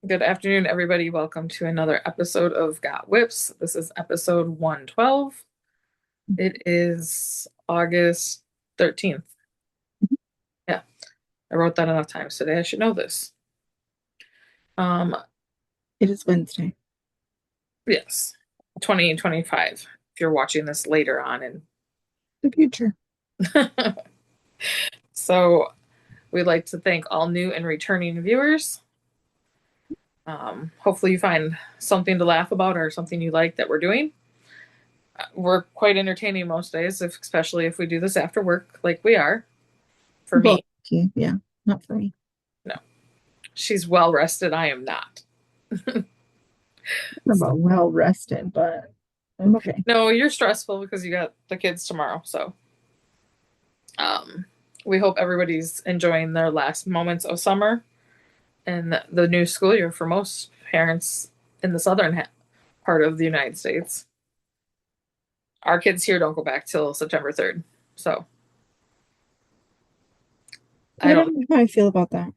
Good afternoon, everybody. Welcome to another episode of Got Whips. This is episode 112. It is August 13th. Yeah, I wrote that enough times today. I should know this. Um, It is Wednesday. yes, 2025. If you're watching this later on and The future. so we'd like to thank all new and returning viewers. Hopefully you find something to laugh about or something you like that we're doing. We're quite entertaining most days, especially if we do this after work like we are. For Well, me, yeah, not for me. no. She's well rested. I am not. I'm So, about well rested, but I'm okay. no, you're stressful because you got the kids tomorrow. So, um, we hope everybody's enjoying their last moments of summer and the new school year for most parents in the part of the United States. Our kids here don't go back till September 3rd. So, I I don't. don't know how I feel about that.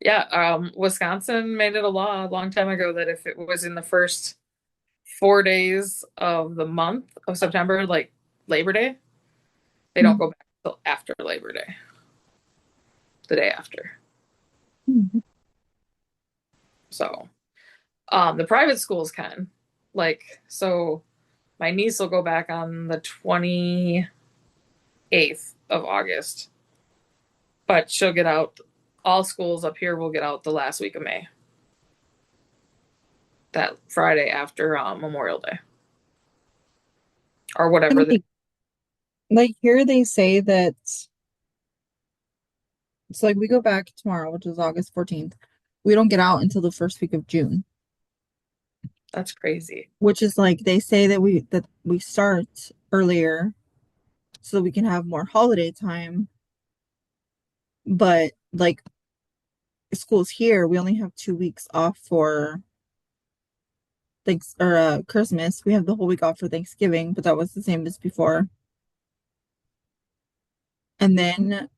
Yeah, Wisconsin made it a law a long time ago that if it was in the first 4 days of the month of September, like Labor Day, they don't Mm. go back till after Labor Day, the day after. Mhm. So, the private schools can. So my niece will go back on the 28th of August, but she'll get out. All schools up here will get out the last week of May, that Friday after Memorial Day or And whatever. like here they say that it's like we go back tomorrow, which is August 14th. We don't get out until the first week of June, That's crazy. which is like they say that we start earlier so that we can have more holiday time, but like schools here, we only have 2 weeks off for thanks or Christmas. We have the whole week off for Thanksgiving, but that was the same as before. And then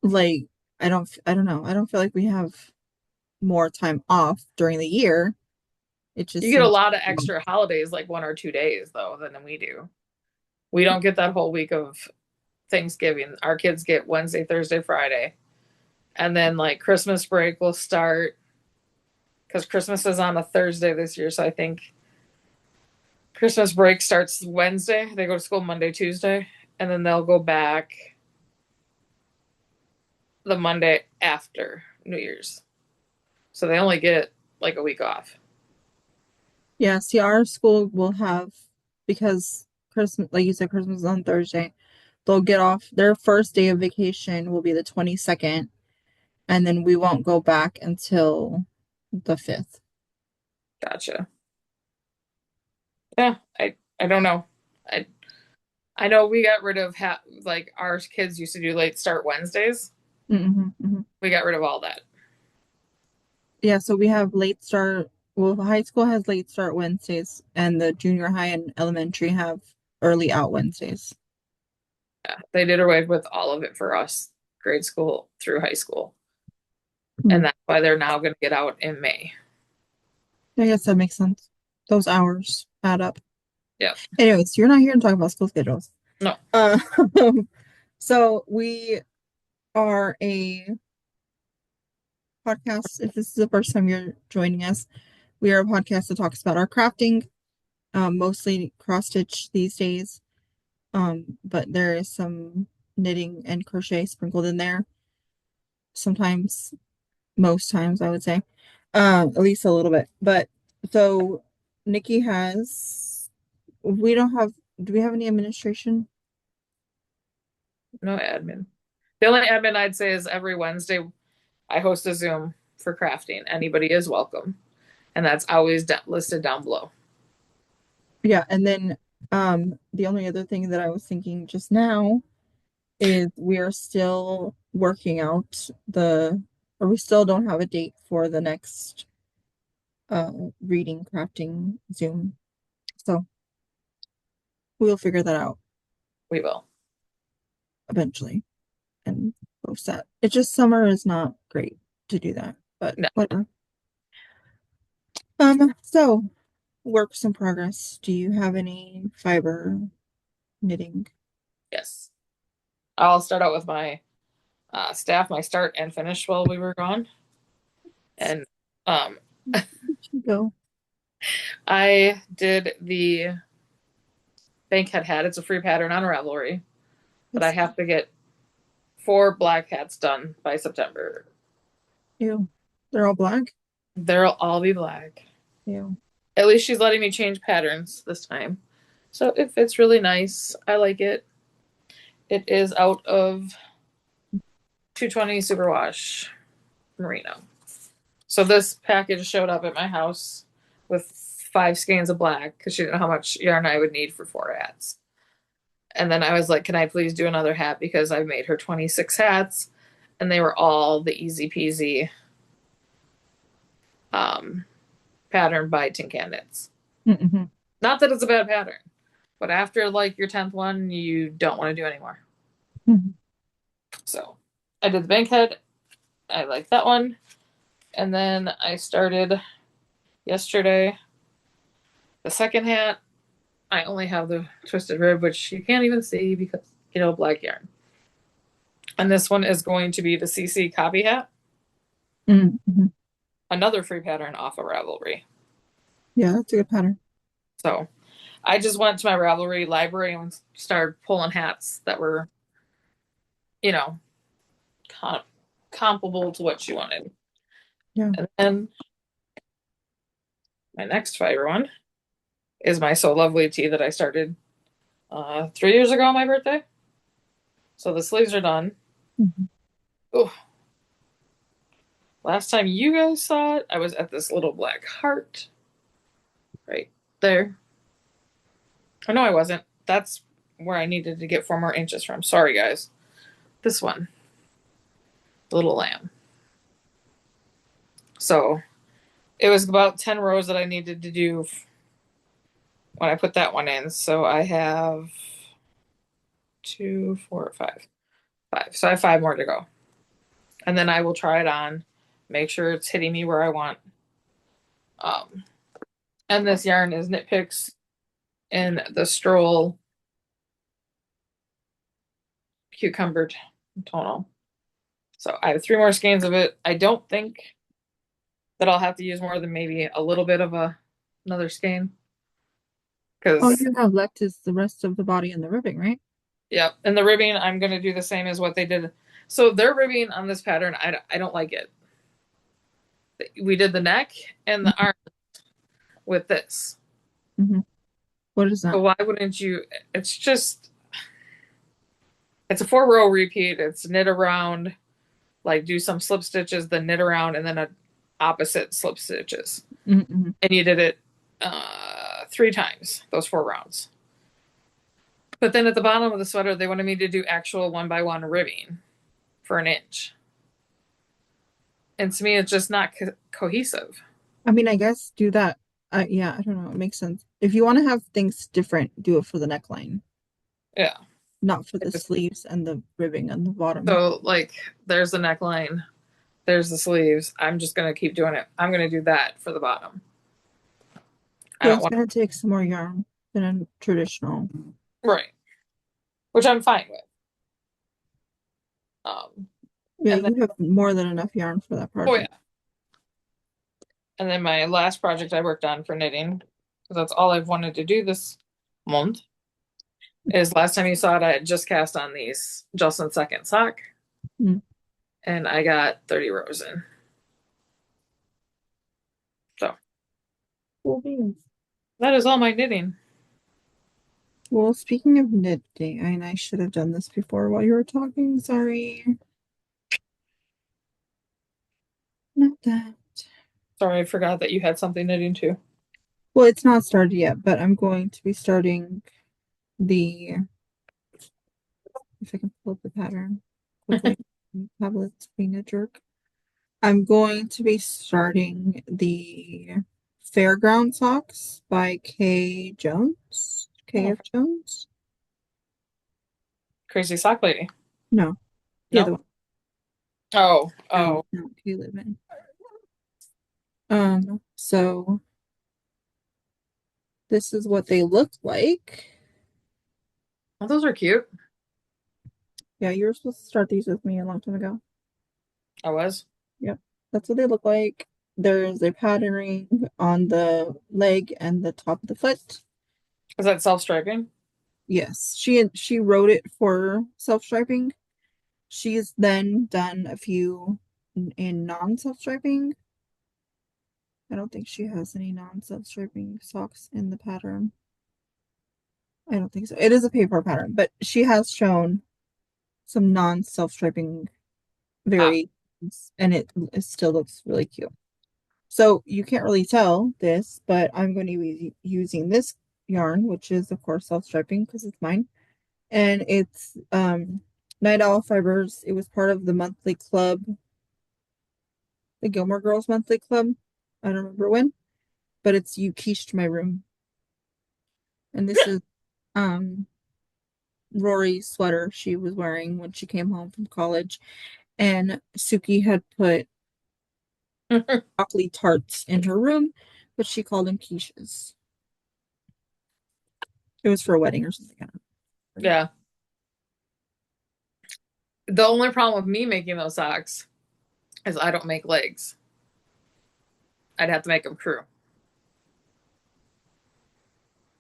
like I don't know. I don't feel like we have more time off during the year. It You just get a seems lot of extra holidays, like 1 or 2 days, though, than we do. We don't get that whole week of Thanksgiving. Our kids get Wednesday, Thursday, Friday. And then like Christmas break will start because Christmas is on a Thursday this year. So I think Christmas break starts Wednesday. They go to school Monday, Tuesday, and then they'll go back the Monday after New Year's. So they only get like a week off. yeah, see our school will have because Christmas like you said, Christmas is on Thursday. They'll get off their first day of vacation will be the 22nd, and then we won't go back until the 5th. Gotcha. Yeah, I don't know. I I know we got rid of like our kids used to do late start Wednesdays. Hmm, hmm. We got rid of all that. Yeah, so we have late start. Well, high school has late start Wednesdays, and the junior high and elementary have early out Wednesdays. Yeah, they did away with all of it for us, grade school through high school. And Hmm. that's why they're now going to get out in May. I guess that makes sense. Those hours add up. Yeah. Anyways, you're not here to talk about school schedules. No. Uh, so we are a podcast. If this is the first time you're joining us, we are a podcast that talks about our crafting, mostly cross stitch these days. But there is some knitting and crochet sprinkled in there. Sometimes, most times, I would say, at least a little bit. But so Nicci has, we don't have, do we have any administration? No admin. The only admin I'd say is every Wednesday I host a Zoom for crafting. Anybody is welcome. And that's always listed down below. Yeah, and then the only other thing that I was thinking just now is we are still working out or we still don't have a date for the next reading crafting Zoom. So we'll figure that out We will. eventually and post that. It's just summer is not great to do that, but No. whatever. So works in progress. Do you have any fiber knitting? Yes. I'll start out with my staff, my start and finish while we were gone. And um, Go. I did the Bankhead hat. It's a free pattern on Ravelry, but I Yes. have to get 4 black hats done by September. Ew. They're all black? They'll all be black. Ew. At least she's letting me change patterns this time. So it fits really nice. I like it. It is out of 220 Superwash Merino. So this package showed up at my house with 5 skeins of black because she didn't know how much yarn I would need for 4 hats. And then I was like, can I please do another hat because I made her 26 hats and they were all the easy peasy um, pattern by Tin Can Knits. Mm-hmm. Not that it's a bad pattern, but after like your 10th one, you don't want to do anymore. Mm-hmm. So I did the Bankhead. I like that one. And then I started yesterday the second hat. I only have the twisted rib, which you can't even see because, black yarn. And this one is going to be the CC copy hat, Mm-hmm. another free pattern off of Ravelry. Yeah, that's a good pattern. So I just went to my Ravelry library and started pulling hats that were, you know, com- comparable to what she wanted. Yeah. And then my next fiber one is my So Lovely tee that I started 3 years ago on my birthday. So the sleeves are done. Mm-hmm. Oh, last time you guys saw it, I was at this little black heart right there. Oh, no, I wasn't. That's where I needed to get 4 more inches from. Sorry, guys. This one, the little lamb. So it was about 10 rows that I needed to do when I put that one in. So I have 2, 4, 5. 5. So I have 5 more to go. And then I will try it on, make sure it's hitting me where I want. Um, and this yarn is Knit Picks in the Stroll Cucumber tonal. So I have 3 more skeins of it. I don't think that I'll have to use more than maybe a little bit of another skein All because you have left is the rest of the body and the ribbing, right? yeah, and the ribbing I'm gonna do the same as what they did. So their ribbing on this pattern, I don't like it. We did the neck and the arm with this. Mm-hmm. What is that? So why wouldn't you? It's just it's a 4 row repeat. It's knit around, like do some slip stitches, then knit around, and then a opposite slip stitches. Mm-hmm. And you did it 3 times, those 4 rounds. But then at the bottom of the sweater, they wanted me to do actual 1 by 1 ribbing for an inch. And to me, it's just not cohesive. I mean, I guess do that. Yeah, I don't know. It makes sense. If you want to have things different, do it for the neckline, Yeah. not for the sleeves and the ribbing on the bottom. So, like, there's the neckline, there's the sleeves. I'm just going to keep doing it. I'm going to do that for the bottom. I Yeah, don't it's want gonna take some more yarn than a traditional. right, which I'm fine with. Um, Yeah, and then, you have more than enough yarn for that oh, yeah. project. And then my last project I worked on for knitting, because that's all I've wanted to do this month, is last time you saw it, I had just cast on these Justin second sock, Mm. and I got 30 rows in. So Cool beans. that is all my knitting. Well, speaking of knitting, and I should have done this before while you were talking. Sorry. Not that. Sorry, I forgot that you had something knitting too. Well, it's not started yet, but I'm going to be starting the, if I can pull up the pattern quickly. Tablet's being a jerk. I'm going to be starting the Fairground Socks by K. Jones. Oh, KF Jones? crazy sock lady. No, the other No. one. Oh, No, oh. no, K. Livin. So this is what they look like. Oh, those are cute. Yeah, you were supposed to start these with me a long time ago. I was. Yep, that's what they look like. There's a patterning on the leg and the top of the foot. Is that self-striping? Yes, she wrote it for self-striping. She's then done a few in non-self-striping. I don't think she has any non-self-striping socks in the pattern. I don't think so. It is a paper pattern, but she has shown some non-self-striping Ah, variations, and it still looks really cute. So you can't really tell this, but I'm going to be using this yarn, which is of course self-striping because it's mine. And it's Night Owl Fibers. It was part of the monthly club, the Gilmore Girls monthly club. I don't remember when, but it's You Quiche My Room. And this is um Rory's sweater she was wearing when she came home from college. And Suki had put broccoli tarts in her room, but she called them quiches. It was for a wedding or something. I don't remember. yeah. The only problem with me making those socks is I don't make legs. I'd have to make them crew.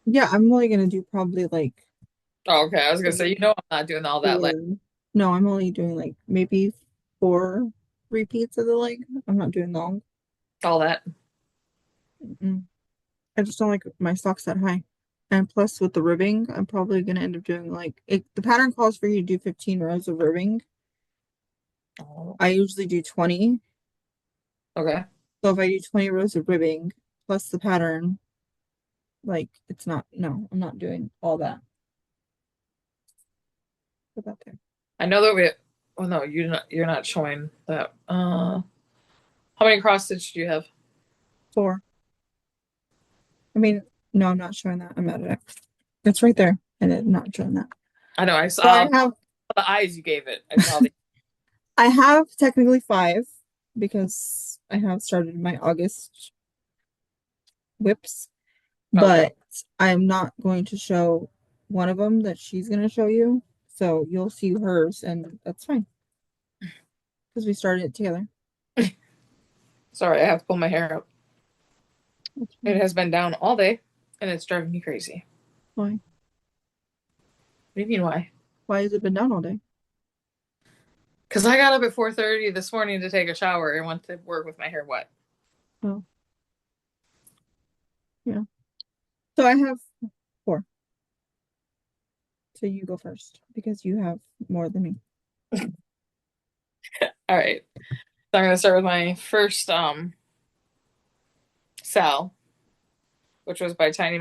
Yeah, I'm only gonna do probably like Oh, okay. I was gonna say, three, you know, I'm not doing all that leg, four. No, I'm only doing like maybe four repeats of the leg. I'm not doing long. all that. Mm-mm. I just don't like my socks that high. And plus with the ribbing, I'm probably gonna end up doing like the pattern calls for you to do 15 rows of ribbing. Oh, I usually do 20. okay. So if I do 20 rows of ribbing plus the pattern, like it's not, no, I'm not doing all that. Put that there. I know that we. Oh no, you're not showing that. How many cross stitch do you have? Four. I mean, no, I'm not showing that. I'm at it. It's right there. And I'm not showing that. I know. I So saw the eyes you gave it. I saw the. I have technically five because I have started my August whips, Okay. but I'm not going to show one of them that she's going to show you. So you'll see hers, and that's fine because we started it together. Sorry, I have to pull my hair up. That's It fine. has been down all day, and it's driving me crazy. Why? What do you mean why? Why has it been down all day? Because I got up at 4:30 this morning to take a shower and went to work with my hair wet. Oh, yeah. So I have four. So you go first because you have more than me. All right. So I'm gonna start with my first Sal, which was by Tiny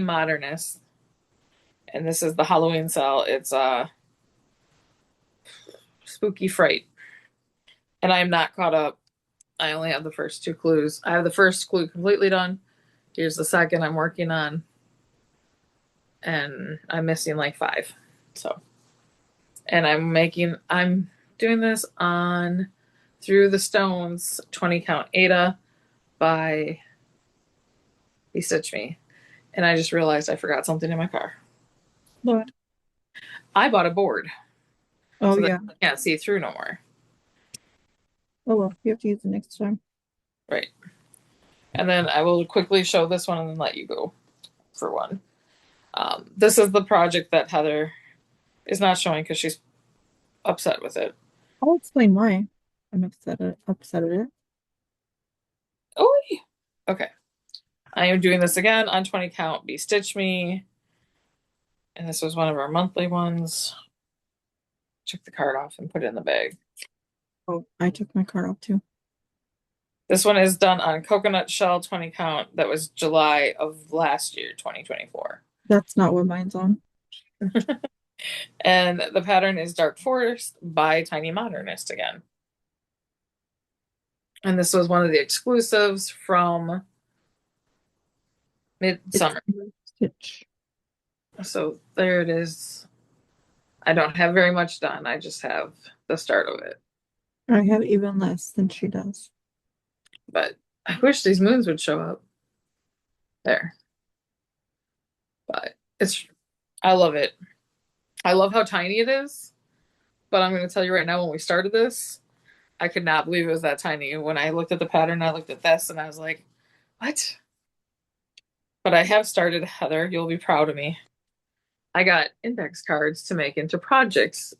Modernist, and this is the Halloween Sal. It's Spooky Fright, and I am not caught up. I only have the first two clues. I have the first clue completely done. Here's the second I'm working on, and I'm missing like five. So, and I'm doing this on Through the Stones 20 Count Ada by He Stitch Me. And I just realized I forgot something in my car. What? I bought a board Oh so that yeah. I can't see through no more. Oh well, you have to use it next time. Right. And then I will quickly show this one and then let you go for one. This is the project that Heather is not showing because she's upset with it. I'll explain why I'm upset at it. Oh, okay. I am doing this again on 20 count Be Stitch Me. And this was one of our monthly ones. Took the card off and put it in the bag. Oh, I took my card off too. This one is done on coconut shell 20 count. That was July of last year, 2024. That's not what mine's on. And the pattern is Dark Forest by Tiny Modernist again. And this was one of the exclusives from It's Midsummer. Stitch. So there it is. I don't have very much done. I just have the start of it. I have even less than she does. But I wish these moons would show up there, but it's, I love it. I love how tiny it is, but I'm going to tell you right now, when we started this, I could not believe it was that tiny. When I looked at the pattern, I looked at this and I was like, what? But I have started, Heather. You'll be proud of me. I got index cards to make into projects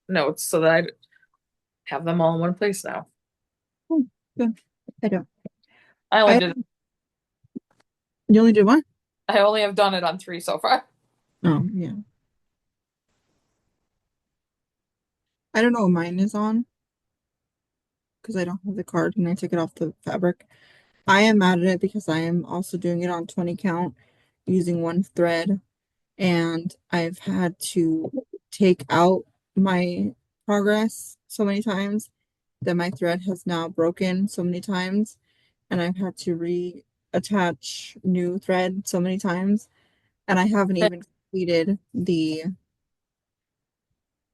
notes so that I'd have them all in one place now. Oh, good. I don't. I only I did You only did one? I only have done it on three so far. Oh, yeah. I don't know what mine is on because I don't have the card and I took it off the fabric. I am mad at it because I am also doing it on 20 count using one thread, and I've had to take out my progress so many times that my thread has now broken so many times, and I've had to reattach new thread so many times, and I haven't even completed the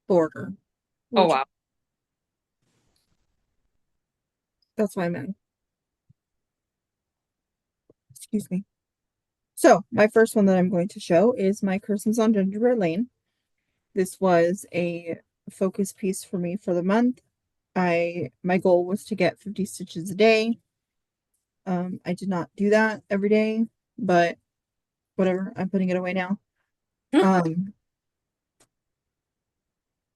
border, Oh which wow. that's why I'm in. Excuse me. So, my first one that I'm going to show is my Curtains on Gingerbread Lane. This was a focus piece for me for the month. My goal was to get 50 stitches a day. I did not do that every day, but whatever, I'm putting it away now. Um,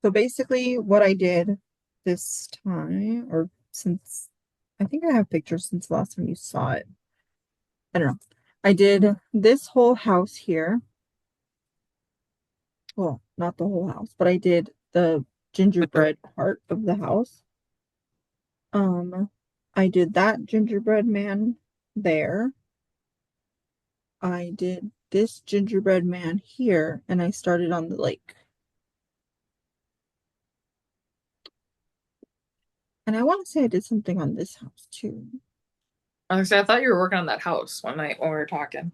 so basically what I did this time, or since I think I have pictures since the last time you saw it. I don't know. I did this whole house here. Well, not the whole house, but I did the gingerbread part of the house. Um, I did that gingerbread man there. I did this gingerbread man here, and I started on the lake. And I want to say I did something on this house too. Honestly, I thought you were working on that house one night when we were talking.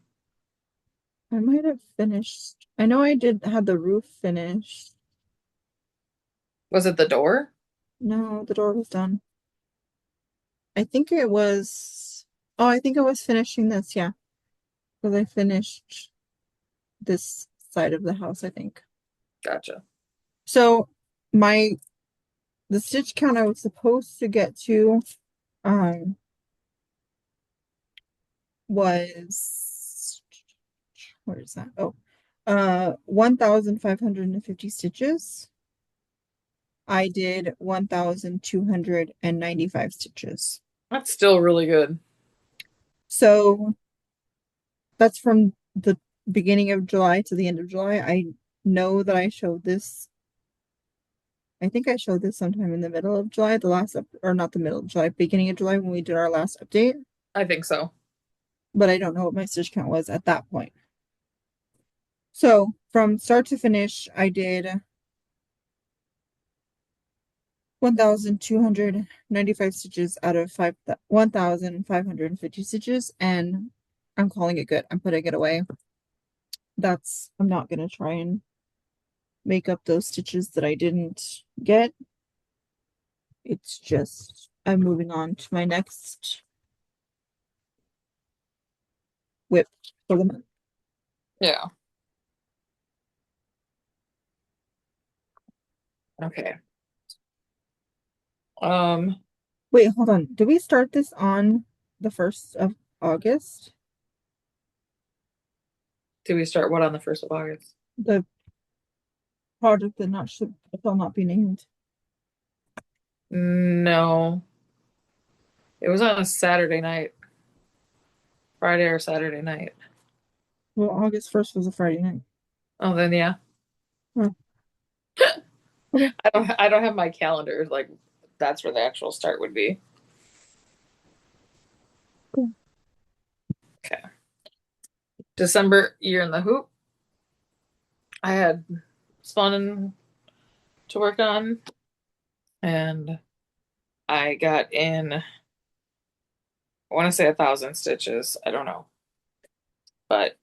I might have finished. I know I did had the roof finished. Was it the door? No, the door was done. I think it was. Oh, I think I was finishing this. Yeah, because I finished this side of the house, I think. Gotcha. So my the stitch count I was supposed to get to um was, where is that? Oh, 1,550 stitches. I did 1,295 stitches. That's still really good. So that's from the beginning of July to the end of July. I know that I showed this. I think I showed this sometime in the middle of July, the last up, or not the middle of July, beginning of July when we did our last update. I think so. But I don't know what my stitch count was at that point. So from start to finish, I did 1,295 stitches out of 1,550 stitches, and I'm calling it good. I'm putting it away. I'm not gonna try and make up those stitches that I didn't get. It's just I'm moving on to my next whip for the month. Yeah. Okay. Um, Wait, hold on. Did we start this on the 1st of August? do we start what on the 1st of August? The project that not should shall not be named. No. It was on a Saturday night. Friday or Saturday night. Well, August 1st was a Friday night. Oh, then yeah. Oh, okay. I don't have my calendar. Like that's where the actual start would be. Cool. Okay. December year in the hoop. I had spun to work on and I got in, I want to say 1,000 stitches. I don't know. But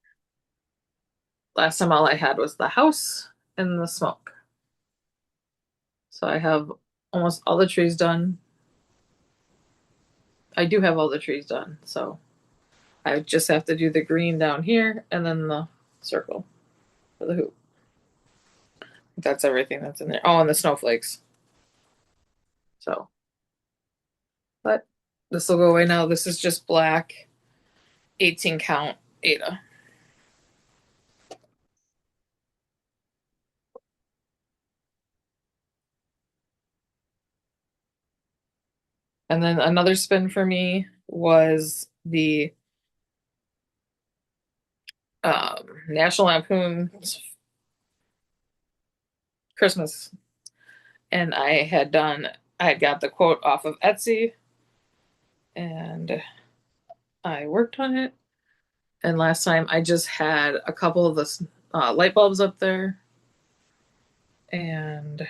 last time all I had was the house and the smoke. So I have almost all the trees done. I do have all the trees done, so I just have to do the green down here and then the circle for the hoop. That's everything that's in there. Oh, and the snowflakes. So, but this will go away now. This is just black 18 count Ada. And then another spin for me was the National Lampoon's Christmas. And I had got the quote off of Etsy and I worked on it. And last time I just had a couple of the light bulbs up there and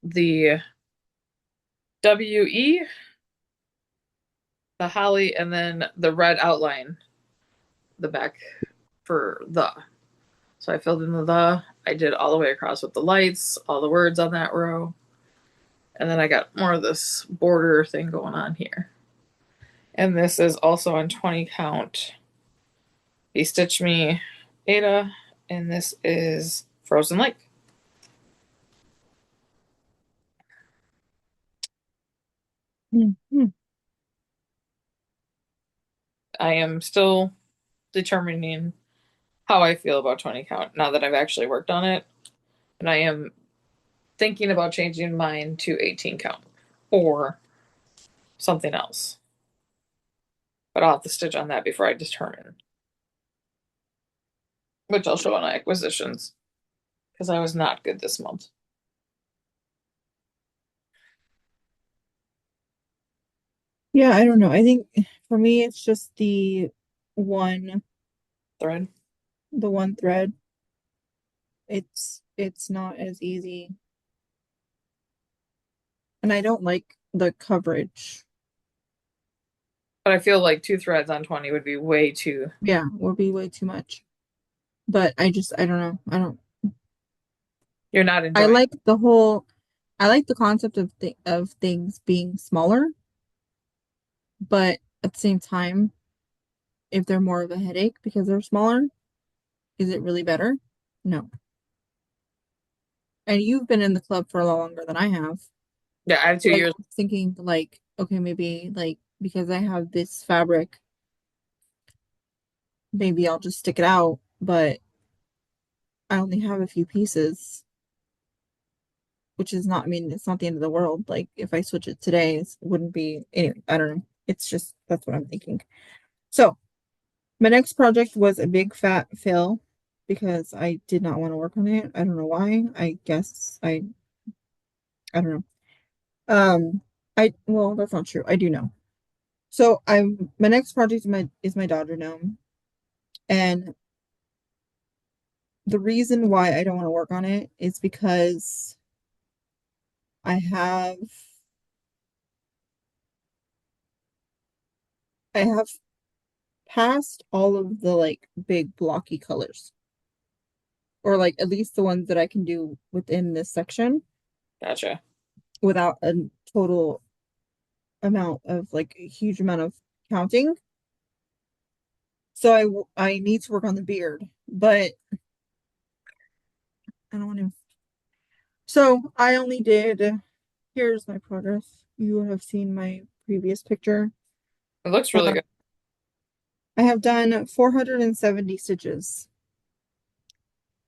the WE, the holly, and then the red outline, the back for the. So I filled in the. I did all the way across with the lights, all the words on that row. And then I got more of this border thing going on here. And this is also on 20 count. He Stitch Me Ada, and this is Frozen Lake. Mm-hmm. I am still determining how I feel about 20 count now that I've actually worked on it. And I am thinking about changing mine to 18 count or something else. But I'll have to stitch on that before I determine, which I'll show on acquisitions because I was not good this month. Yeah, I don't know. I think for me it's just one Thread. the one thread. It's not as easy. And I don't like the coverage. But I feel like two threads on 20 would be way too. Yeah, would be way too much. But I don't know. You're not I enjoying. like I like the concept of things being smaller, but at the same time, if they're more of a headache because they're smaller, is it really better? No. And you've been in the club for a lot longer than I have. Yeah, I have two So years. I'm thinking like, okay, maybe like because I have this fabric, maybe I'll just stick it out, but I only have a few pieces, which is not, I mean, it's not the end of the world. Like if I switch it today, it wouldn't be anyway, I don't know. It's just that's what I'm thinking. So my next project was a big fat fail because I did not want to work on it. I don't know why. I guess I don't know. I well, that's not true. I do know. So I'm my next project is my daughter gnome. And the reason why I don't want to work on it is because I have I have passed all of the like big blocky colors. Or like at least the ones that I can do within this section Gotcha. without a total amount of like a huge amount of counting. So I need to work on the beard, but I don't want to. So I only did. Here's my progress. You have seen my previous picture. It looks really Uh, good. I have done 470 stitches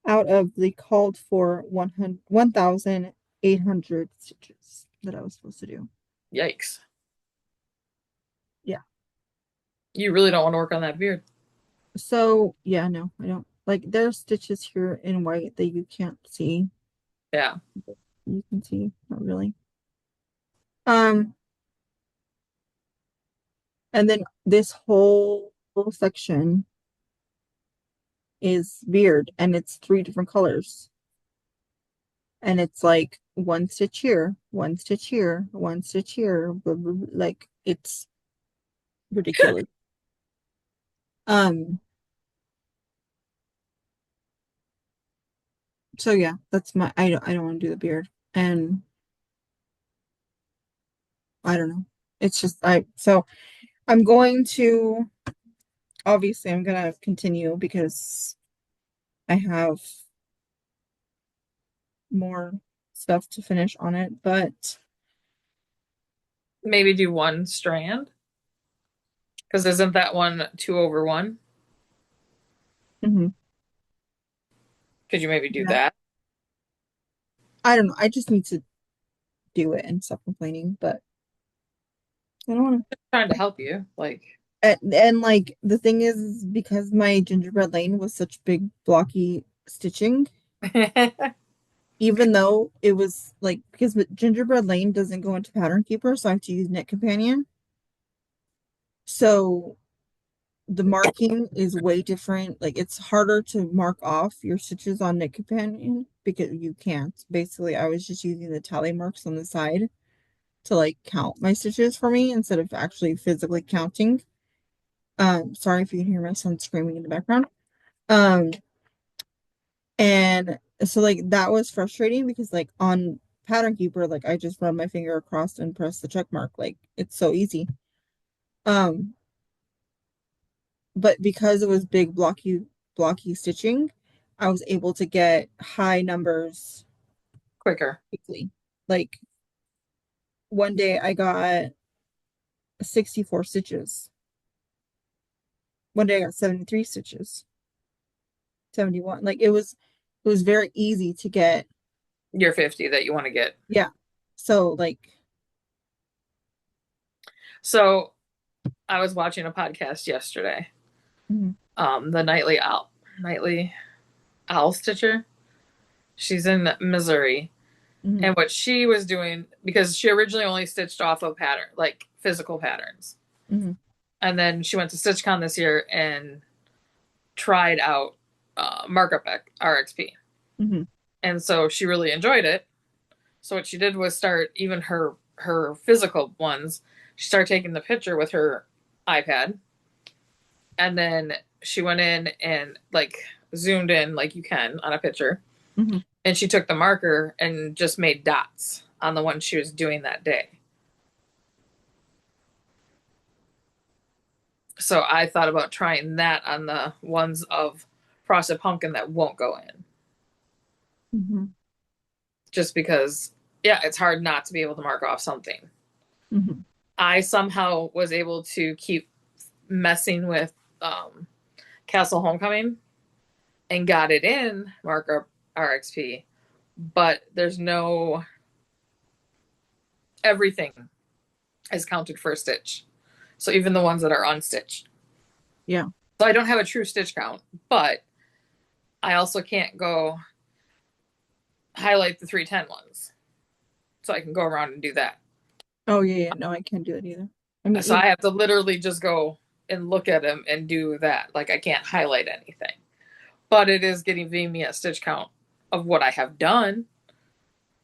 out of the called for 1,800 stitches that I was supposed to do. Yikes. Yeah. You really don't want to work on that beard. So yeah, no, I don't. Like there's stitches here in white that you can't see. Yeah. You can see, not really. Um, and then this whole section is beard and it's three different colors. And it's like one stitch here, one stitch here, one stitch here, blah, blah, blah. Like it's ridiculous. Um, so yeah, that's my I don't want to do the beard. And I don't know. It's just I so I'm going to, obviously, I'm gonna continue because I have more stuff to finish on it, but Maybe do one strand because isn't that one 2/1? mhm, Could you maybe do yeah, that? I don't know. I just need to do it and stop complaining, but I don't want to. Trying to help you. Like, And like the thing is, because my gingerbread lane was such big blocky stitching, even though it was like because gingerbread lane doesn't go into pattern keeper, so I have to use knit companion. So the marking is way different. Like it's harder to mark off your stitches on knit companion because you can't. Basically, I was just using the tally marks on the side to like count my stitches for me instead of actually physically counting. Sorry if you can hear my son screaming in the background. Um, and so like that was frustrating because like on pattern keeper, like I just run my finger across and press the check mark. Like it's so easy. Um, but because it was big blocky stitching, I was able to get high numbers quicker. quickly. Like one day I got 64 stitches. One day I got 73 stitches, 71. Like it was very easy to get. You're 50 that you want to get. Yeah. So like So I was watching a podcast yesterday. mhm, The nightly owl stitcher. She's in Missouri. mhm, And what she was doing, because she originally only stitched off of pattern, like physical patterns. mhm, And then she went to StitchCon this year and tried out markup RXP. mhm, And so she really enjoyed it. So what she did was start even her physical ones. She started taking the picture with her iPad, and then she went in and like zoomed in like you can on a picture, mhm. and she took the marker and just made dots on the one she was doing that day. So I thought about trying that on the ones of frosted pumpkin that won't go in, Mhm. just because yeah, it's hard not to be able to mark off something. Mhm. I somehow was able to keep messing with Castle Homecoming and got it in markup RXP, but there's no everything is counted for a stitch. So even the ones that are unstitched. Yeah. So I don't have a true stitch count, but I also can't go highlight the 310 ones. So I can go around and do that. Oh yeah, yeah. No, I can't do it either. I mean, So I have to literally just go and look at them and do that. Like I can't highlight anything. But it is giving me a stitch count of what I have done.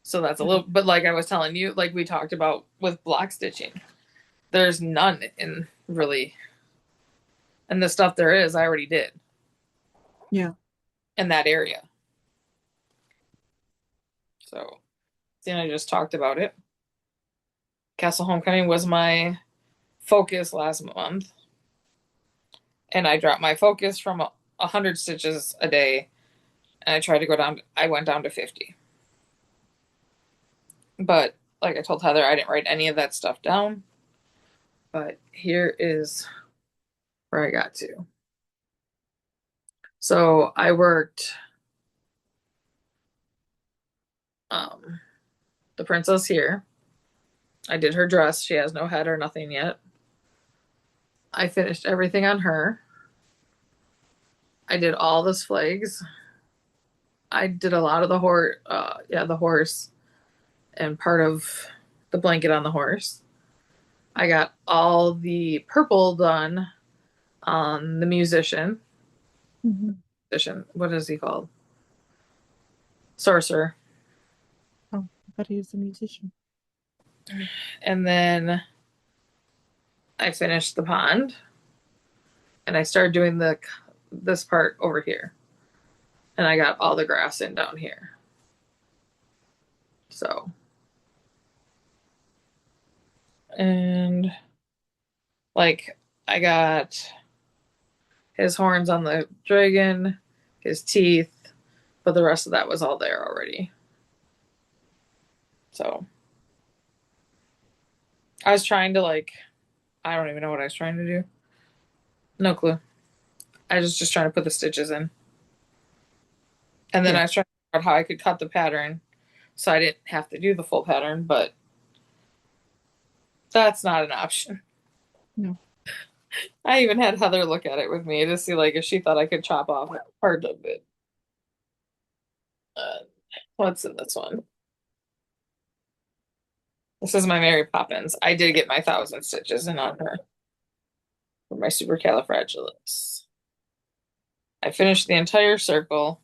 So that's a little, but like I was telling you, like we talked about with block stitching, there's none in really, and the stuff there is, I already did yeah. in that area. So then I just talked about it. Castle Homecoming was my focus last month, and I dropped my focus from 100 stitches a day, and I tried to go down. I went down to 50, but like I told Heather, I didn't write any of that stuff down. But here is where I got to. So I worked um, the princess here. I did her dress. She has no head or nothing yet. I finished everything on her. I did all the flags. I did a lot of the horse, the horse, and part of the blanket on the horse. I got all the purple done on the musician. Mhm. Musician, what is he called? Sorcerer. Oh, I thought he was a musician. And then I finished the pond, and I started doing the this part over here, and I got all the grass in down here. So, and Like I got his horns on the dragon, his teeth, but the rest of that was all there already. So I was trying to like, I don't even know what I was trying to do. No clue. I was just trying to put the stitches in. And then Yeah. I was trying to figure out how I could cut the pattern so I didn't have to do the full pattern, but that's not an option. No. I even had Heather look at it with me to see like if she thought I could chop off part of it. Uh, what's in this one? This is my Mary Poppins. I did get my 1,000 stitches in on her for my supercalifragilis. I finished the entire circle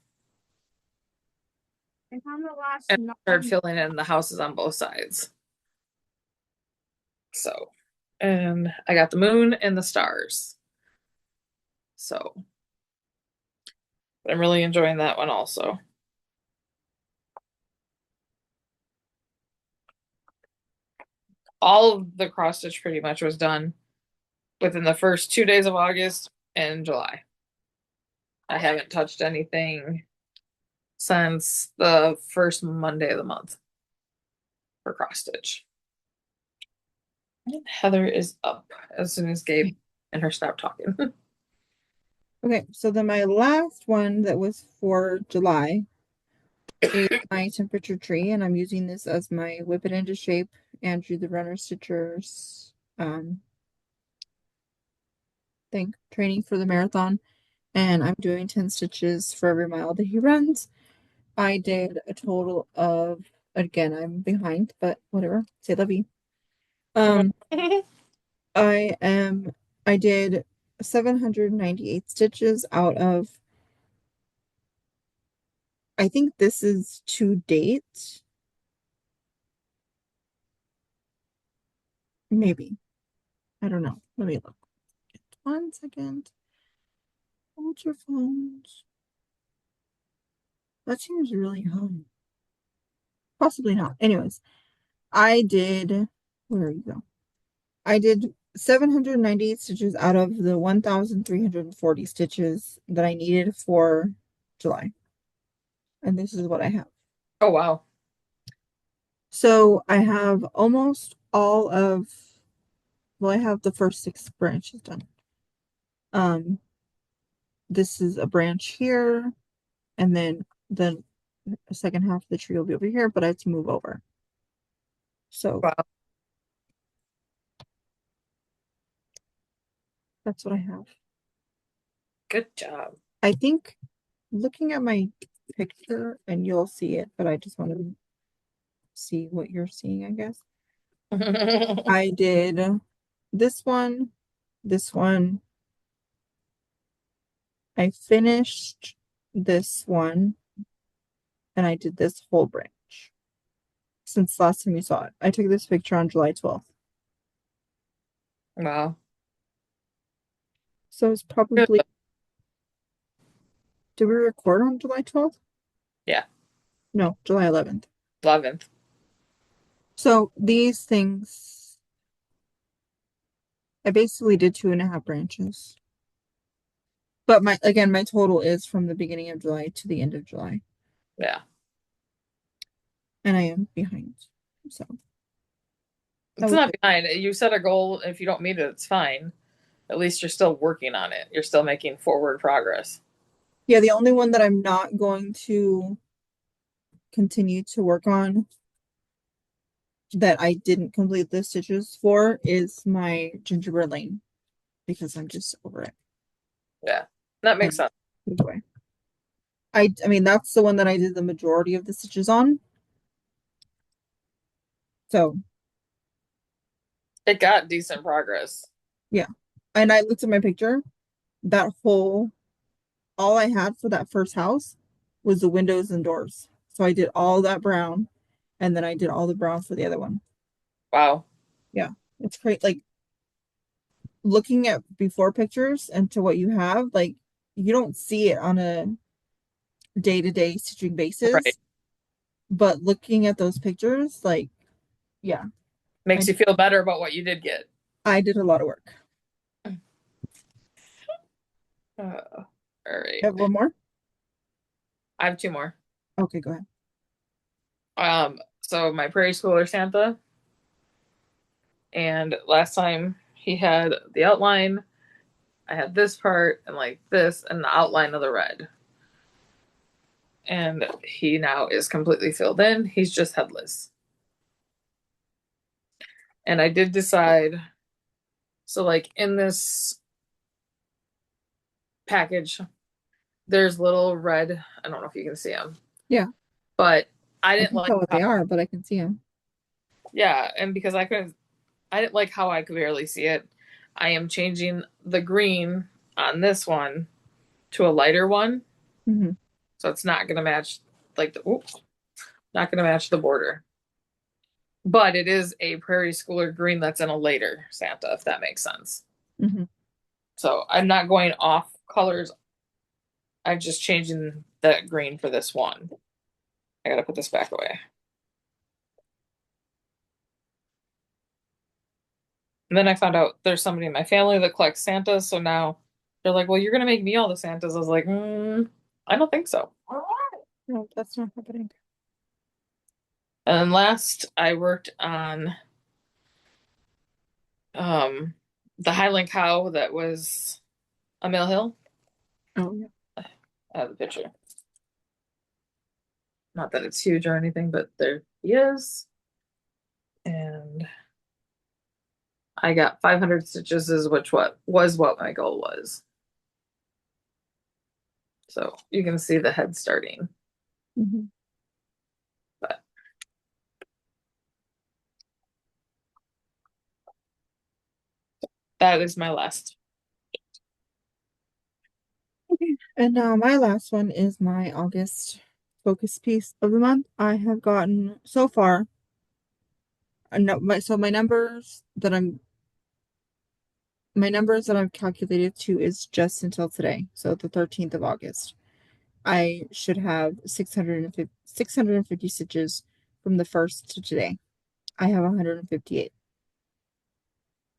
I found the last and started non. filling in the houses on both sides. So, and I got the moon and the stars. So, I'm really enjoying that one also. All of the cross stitch pretty much was done within the first 2 days of August and July. I haven't touched anything since the first Monday of the month for cross stitch. Heather is up as soon as Gabe and her stop talking. Okay, so then my last one that was for July is my temperature tree, and I'm using this as my whip it into shape Andrew the Runner Stitchers thing training for the marathon. And I'm doing 10 stitches for every mile that he runs. I did a total of, again, I'm behind, but whatever. Say la vie. Um, I am, I did 798 stitches out of, I think this is to date. Maybe. I don't know. Let me look. 1 second. Hold your phones. That seems really high. Possibly not. Anyways, I did, where you go? I did 798 stitches out of the 1,340 stitches that I needed for July. And this is what I have. Oh wow. So I have almost all of, well, I have the first 6 branches done. This is a branch here, and then the second half of the tree will be over here, but I have to move over. So Wow. that's what I have. Good job. I think looking at my picture, and you'll see it, but I just want to see what you're seeing, I guess. I did this one, this one. I finished this one, and I did this whole branch since last time you saw it. I took this picture on July 12th. Wow. So it's Good. probably, did we record on July 12th? Yeah. No, July 11th. 11th. So these things, I basically did 2.5 branches. But my total is from the beginning of July to the end of July. Yeah. And I am behind. So that It's was not it. behind. You set a goal. If you don't meet it, it's fine. At least you're still working on it. You're still making forward progress. Yeah, the only one that I'm not going to continue to work on that I didn't complete the stitches for is my gingerbread lane because I'm just over it Yeah. That makes and sense. moved away. I mean that's the one that I did the majority of the stitches on. So It got decent progress. yeah. And I looked at my picture. That whole all I had for that first house was the windows and doors. So I did all that brown and then I did all the brown for the other one. Wow. Yeah. It's great. Like looking at before pictures and to what you have, like you don't see it on a day-to-day stitching Right. basis, but looking at those pictures, like yeah, I Makes you feel better about what you did get. I did a lot of work. All right. You have one more? I have two more. Okay, go ahead. So my prairie schooler Santa, and last time he had the outline. I had this part and like this and the outline of the red. And he now is completely filled in. He's just headless. And I did decide, so like in this package, there's little red, I don't know if you can see them, Yeah, but I I didn't can like tell what how, they are, but I can see them. yeah, and because I didn't like how I could barely see it. I am changing the green on this one to a lighter one, Hmm. so it's not gonna match like the oops, not gonna match the border. But it is a prairie schooler green that's in a later Santa, if that makes sense. Hmm. So I'm not going off colors. I'm just changing that green for this one. I gotta put this back away. And then I found out there's somebody in my family that collects Santas, so now they're like, "Well, you're gonna make me all the Santas." I was like, I don't think so. No, that's not happening. And then last, I worked on um the Highland cow that was a Mill Hill. Oh, yeah. I have the picture. Not that it's huge or anything, but there he is. And I got 500 stitches, is which what was what my goal was. So you can see the head starting, Hmm. but that is my last. Okay. And now my last one is my August focus piece of the month. I have gotten so far, no, my numbers that I've calculated to is just until today, so the 13th of August. I should have 650 stitches from the first to today. I have 158.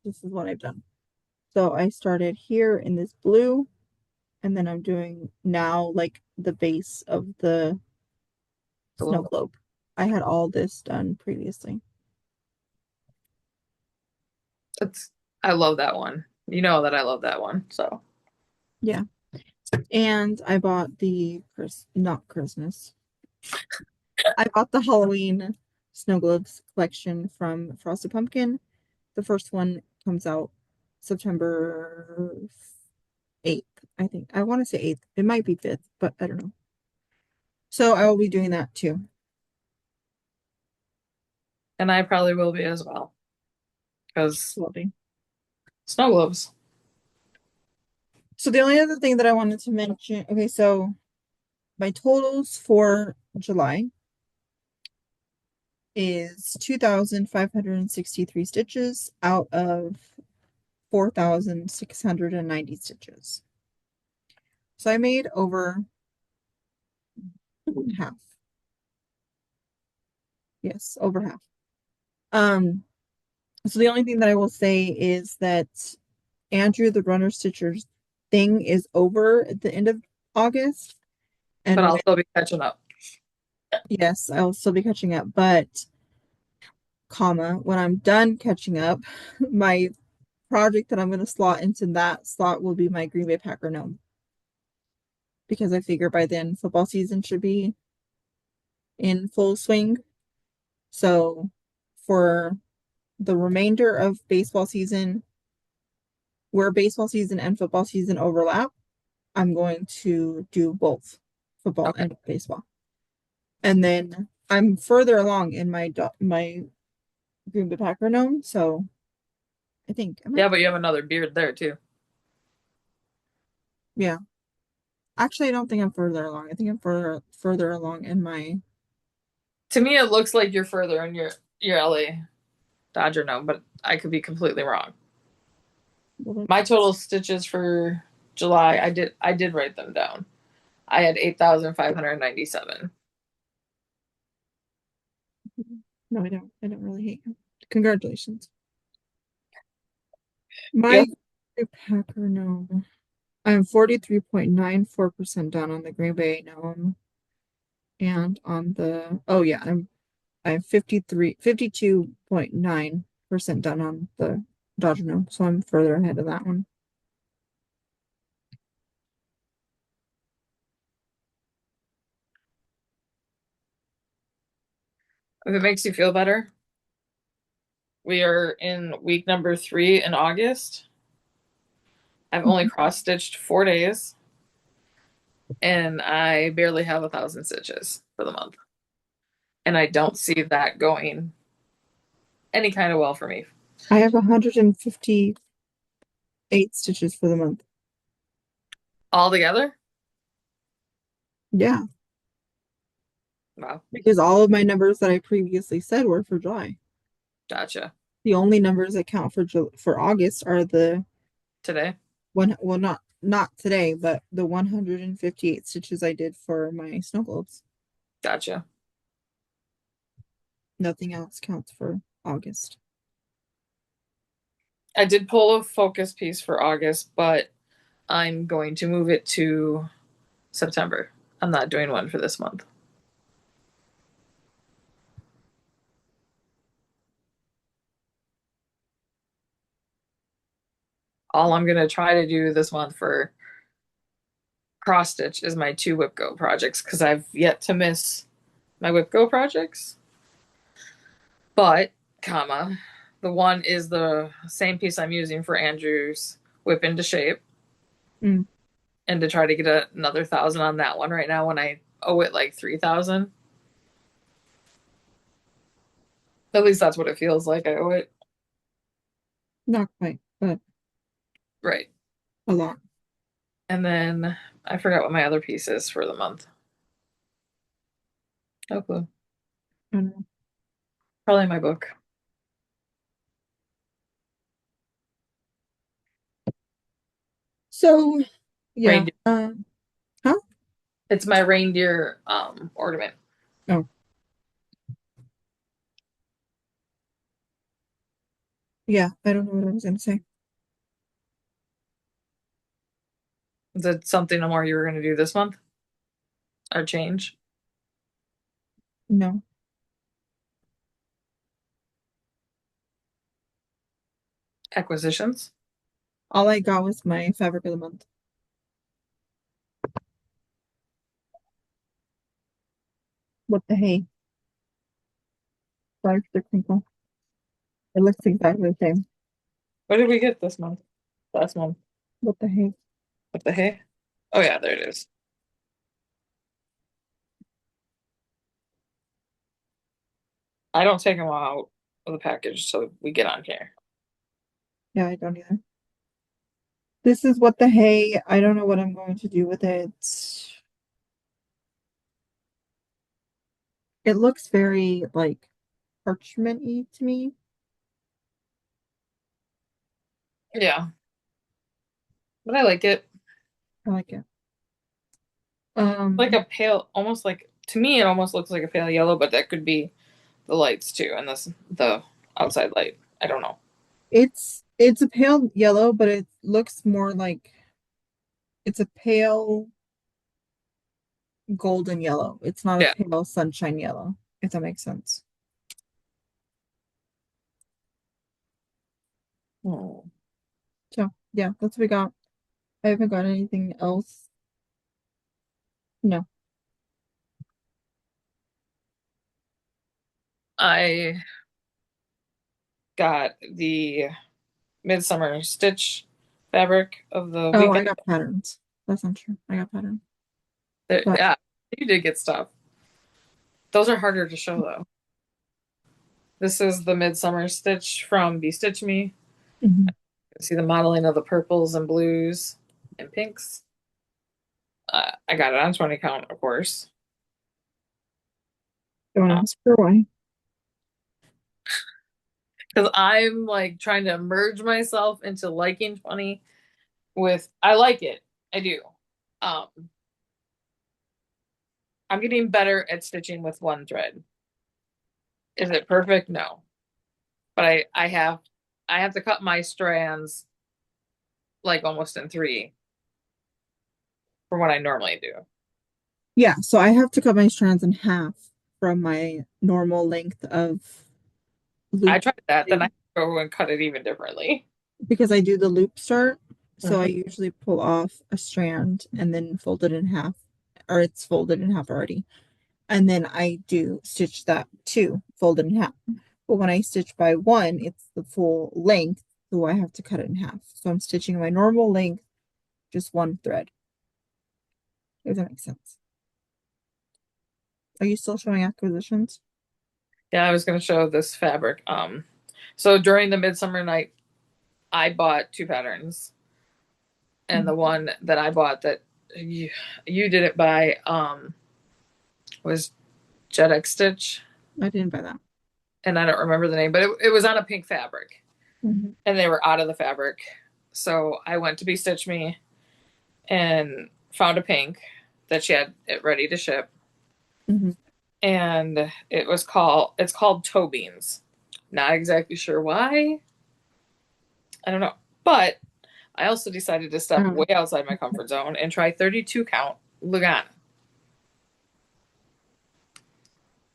This is what I've done. So I started here in this blue, and then I'm doing now like the base of the snow Cool. globe. I had all this done previously. It's I love that one. You know that I love that one. So Yeah. And I bought the not Christmas. I bought the Halloween snow globes collection from Frosted Pumpkin. The first one comes out September 8th, I think. I want to say 8th. It might be 5th, but I don't know. So I will be doing that too. and I probably will be as well because Lovely. snow globes. So the only other thing that I wanted to mention, okay, so my totals for July is 2,563 stitches out of 4,690 stitches. So I made over half. Yes, over half. Um, so the only thing that I will say is that Andrew the Runner Stitchers thing is over at the end of August. But And I'll still be catching up. yes, I will still be catching up, but comma, when I'm done catching up, my project that I'm going to slot into that slot will be my Green Bay Packer gnome because I figure by then football season should be in full swing. So for the remainder of baseball season, where baseball season and football season overlap, I'm going to do both football Okay. and baseball. And then I'm further along in my Green Bay Packer gnome, so I think am I? Yeah, but you have another beard there too. Yeah. Actually, I don't think I'm further along. I think I'm further along in my. To me, it looks like you're further in your LA Dodger gnome, but I could be completely wrong. My total stitches for July, I did write them down. I had 8,597. No, I don't. I don't really hate you. Congratulations. Yep. My Packer gnome. I'm 43.94% done on the Green Bay Gnome and on the oh yeah, I'm 52.9% done on the Dodger Gnome, so I'm further ahead of that one. If it makes you feel better, we are in week number 3 in August. I've only cross stitched 4 days, and I barely have 1,000 stitches for the month. And I don't see that going any kind of well for me. I have 158 stitches for the month. All together? Yeah, Wow. because all of my numbers that I previously said were for July. Gotcha. The only numbers that count for August are the Today? one, well, not today, but the 158 stitches I did for my snow globes. Gotcha. Nothing else counts for August. I did pull a focus piece for August, but I'm going to move it to September. I'm not doing one for this month. All I'm going to try to do this month for cross stitch is my 2 whip go projects because I've yet to miss my whip go projects. But, comma, the one is the same piece I'm using for Andrew's whip into shape. Mm. And to try to get another 1,000 on that one right now when I owe it like 3,000. At least that's what it feels like. I owe it. Not quite, but Right. a lot. And then I forgot what my other piece is for the month. Oh, cool. I don't know. Probably my book. So, yeah. Reindeer. Huh? It's my reindeer ornament. Oh, yeah. I don't know what I was gonna say. Is it something more you were going to do this month or change? No. Acquisitions? All I got was my fabric of the month. What the hey? Sorry for the crinkle. It looks exactly the same. What did we get this month? Last month? What the hey? What the hey? Oh, yeah, there it is. I don't take them out of the package so we get on here. Yeah, I don't either. This is what the hay. I don't know what I'm going to do with it. It looks very like parchment-y to me. Yeah, but I like it. I like it. Like a pale, almost like, to me, it almost looks like a pale yellow, but that could be the lights too, and the outside light. I don't know. It's a pale yellow, but it looks more like it's a pale golden yellow. It's not a Yeah. pale sunshine yellow, if that makes sense. Hmm. So yeah, that's what we got. I haven't got anything else. No. I got the Midsummer Stitch fabric of the Oh, I weekend. got patterns. That's not true. I got patterns. But Yeah, you did get stuff. Those are harder to show though. This is the Midsummer Stitch from Be Stitch Me. mhm. See the modeling of the purples and blues and pinks. I got it on 20 count, of course. Don't ask for why. Because I'm like trying to merge myself into liking 20 with, I like it. I do. Um, I'm getting better at stitching with one thread. Is it perfect? No. But I have to cut my strands like almost in three for what I normally do. Yeah, so I have to cut my strands in half from my normal length of I loop tried that, then I go and cut it even differently. because I do the loop start. So I Mhm. usually pull off a strand and then fold it in half, or it's folded in half already. And then I do stitch that too, fold it in half. But when I stitch by one, it's the full length, so I have to cut it in half. So I'm stitching my normal length, just one thread. If that makes sense. Are you still showing acquisitions? Yeah, I was gonna show this fabric. So during the midsummer night, I bought two patterns, and the Mhm. one that I bought that you didn't buy was Jet X Stitch, I didn't buy that. and I don't remember the name, but it was on a pink fabric, Mhm. and they were out of the fabric. So I went to Be Stitch Me and found a pink that she had it ready to ship, Mhm. and it's called toe beans. Not exactly sure why. I don't know, but I also decided to I step don't way know. outside my comfort zone and try 32 count Lugana.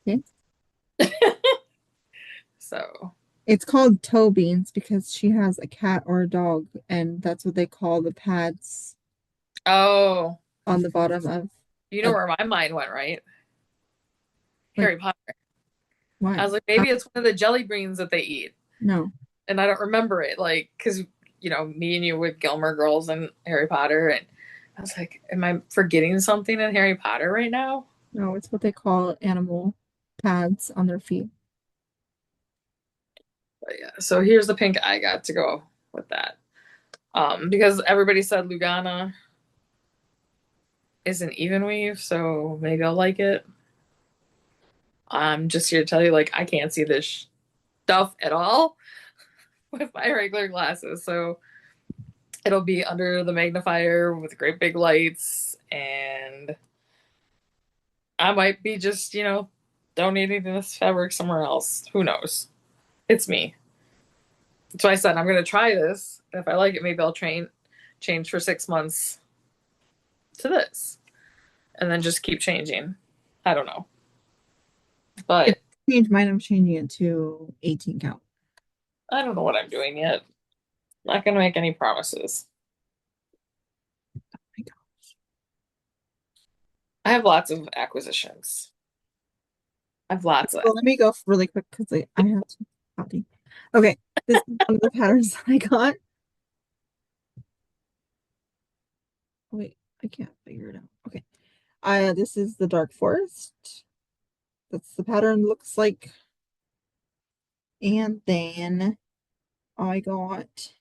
Okay. So, It's called toe beans because she has a cat or a dog, and that's what they call the pads oh, on the bottom you know of where my mind went, right? like Harry Potter. I why? was like, maybe it's one of the jelly beans that they eat, No, and I don't remember it. Like, because me and you with Gilmore Girls and Harry Potter, and I was like, am I forgetting something in Harry Potter right now? no, it's what they call animal pads on their feet. But yeah, so here's the pink I got to go with that. Because everybody said Lugana is an even weave, so maybe I'll like it. I'm just here to tell you, like, I can't see this stuff at all with my regular glasses. So it'll be under the magnifier with great big lights. And I might be just, donating this fabric somewhere else. Who knows? It's me. So I said, I'm going to try this. If I like it, maybe I'll change for 6 months to this and then just keep changing. I don't know. If But I change mine, I'm changing it to 18 count. I don't know what I'm doing yet. Not going to make any promises. Oh my God. I have lots of acquisitions. I have lots of. Well, let me go really quick because I have to potty. Okay, this is one of the patterns I got. Wait, I can't figure it out. Okay. This is the dark forest. That's the pattern looks like. And then I got,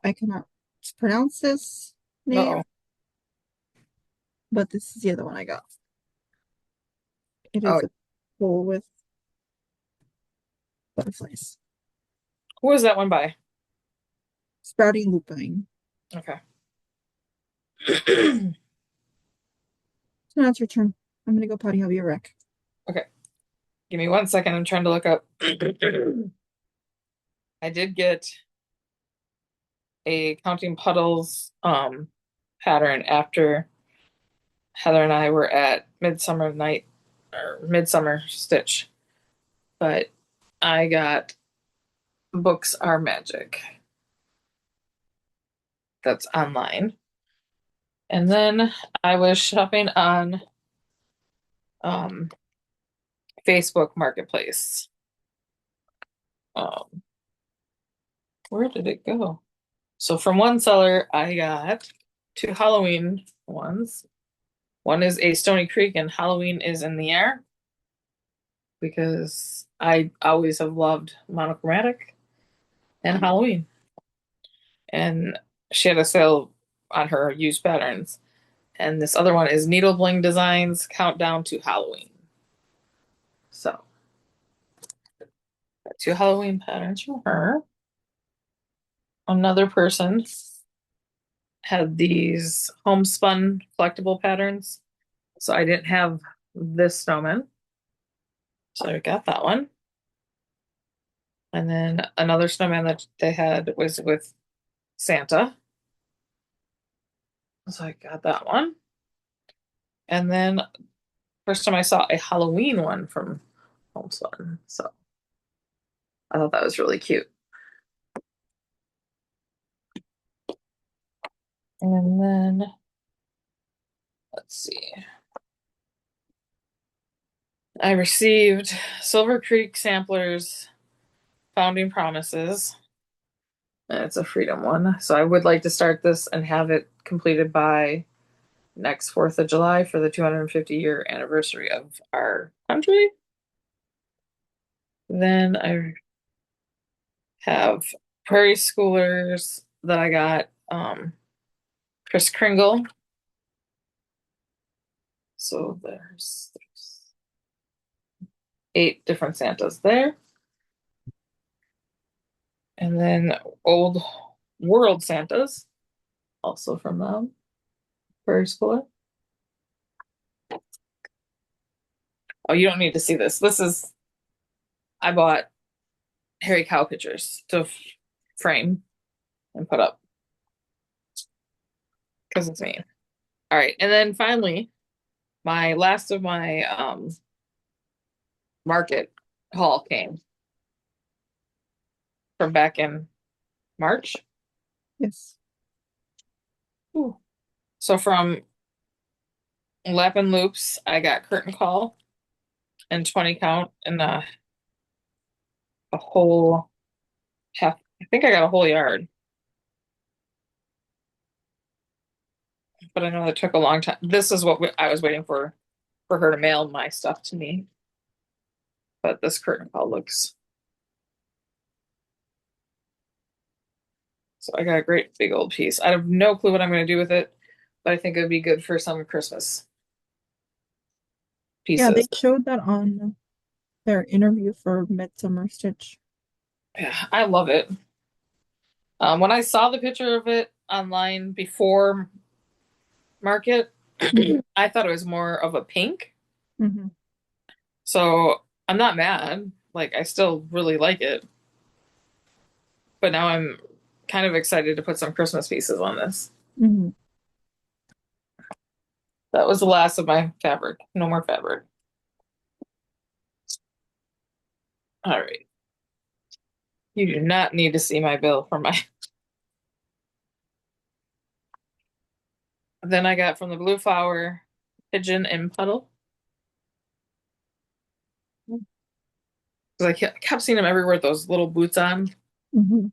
I cannot pronounce this name, Uh-oh. but this is the other one I got. It Oh, is a bowl with butterflies. who was that one by? Sprouting lupine. Okay. So now it's your turn. I'm gonna go potty. I'll be a wreck. Okay. Give me 1 second. I'm trying to look up. I did get a counting puddles pattern after Heather and I were at Midsummer Night or Midsummer Stitch. But I got Books Are Magic. That's online. And then I was shopping on um Facebook Marketplace. Um, where did it go? So from one seller, I got two Halloween ones. One is a Stony Creek, and Halloween is in the air because I always have loved monochromatic and Halloween. And she had a sale on her used patterns. And this other one is Needle Bling Designs Countdown to Halloween. So, got two Halloween patterns from her. Another person had these homespun collectible patterns. So I didn't have this snowman. So I got that one. And then another snowman that they had was with Santa. So I got that one. And then first time I saw a Halloween one from Homespun. So I thought that was really cute. And then let's see. I received Silver Creek Samplers Founding Promises. And it's a freedom one. So I would like to start this and have it completed by next 4th of July for the 250-year anniversary of our country. Then I have Prairie Schoolers that I got Chris Kringle. So there's 8 different Santas there. And then Old World Santas, also from them, Prairie Schooler. Oh, you don't need to see this. I bought hairy cow pictures to frame and put up because it's me. All right. And then finally, my last of my market haul came from back in March. Yes. Ooh. So from Lap and Loops, I got curtain call and 20 count and a whole half. I think I got a whole yard, but I know that took a long time. This is what I was waiting for her to mail my stuff to me. But this curtain call looks so I got a great big old piece. I have no clue what I'm going to do with it, but I think it would be good for some Christmas Yeah, they pieces. showed that on their interview for Midsummer Stitch. Yeah, I love it. When I saw the picture of it online before market, Mhm. I thought it was more of a pink. Mhm. So I'm not mad. Like I still really like it. But now I'm kind of excited to put some Christmas pieces on this. Mhm. That was the last of my fabric. No more fabric. All right. You do not need to see my bill for my. Then I got from the Blue Flower Pigeon and Puddle. Because I kept seeing them everywhere with those little boots on. Mhm.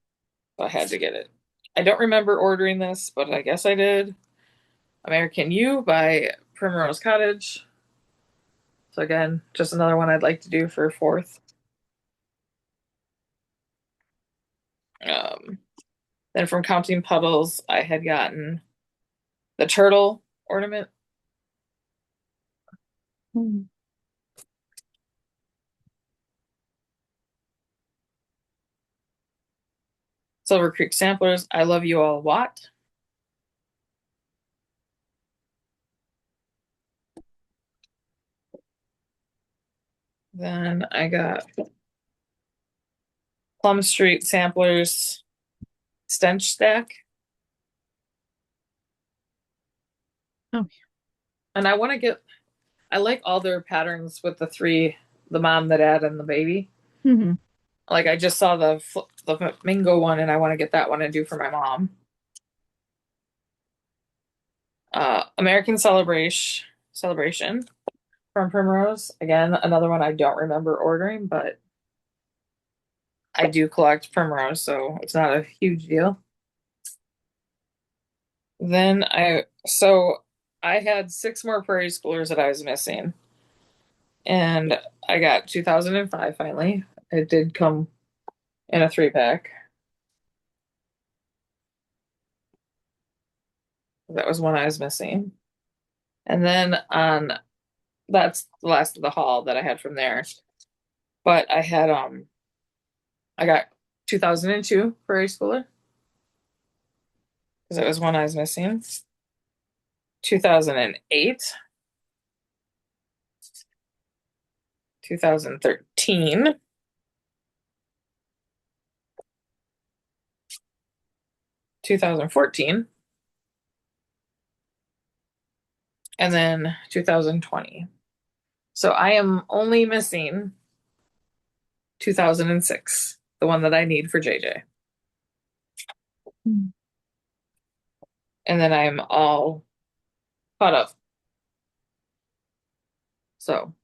So I had to get it. I don't remember ordering this, but I guess I did. American You by Primrose Cottage. So again, just another one I'd like to do for 4th. Um, then from Counting Puddles, I had gotten the turtle ornament. Mhm. Silver Creek Samplers, I Love You All Watt. Then I got Plum Street Samplers Stench Stack. Oh. And I want to get, I like all their patterns with the 3, the mom, the dad, and the baby. Mhm. Like I just saw the flamingo one and I want to get that one and do for my mom. American Celebration from Primrose. Again, another one I don't remember ordering, but I do collect Primrose, so it's not a huge deal. Then I had 6 more Prairie Schoolers that I was missing. And I got 2005 finally. It did come in a 3-pack. That was one I was missing. And then on that's the last of the haul that I had from there. But I got 2002 Prairie Schooler because it was one I was missing. 2008, 2013, 2014, and then 2020. So I am only missing 2006, the one that I need for JJ. Mm. And then I'm all caught up. So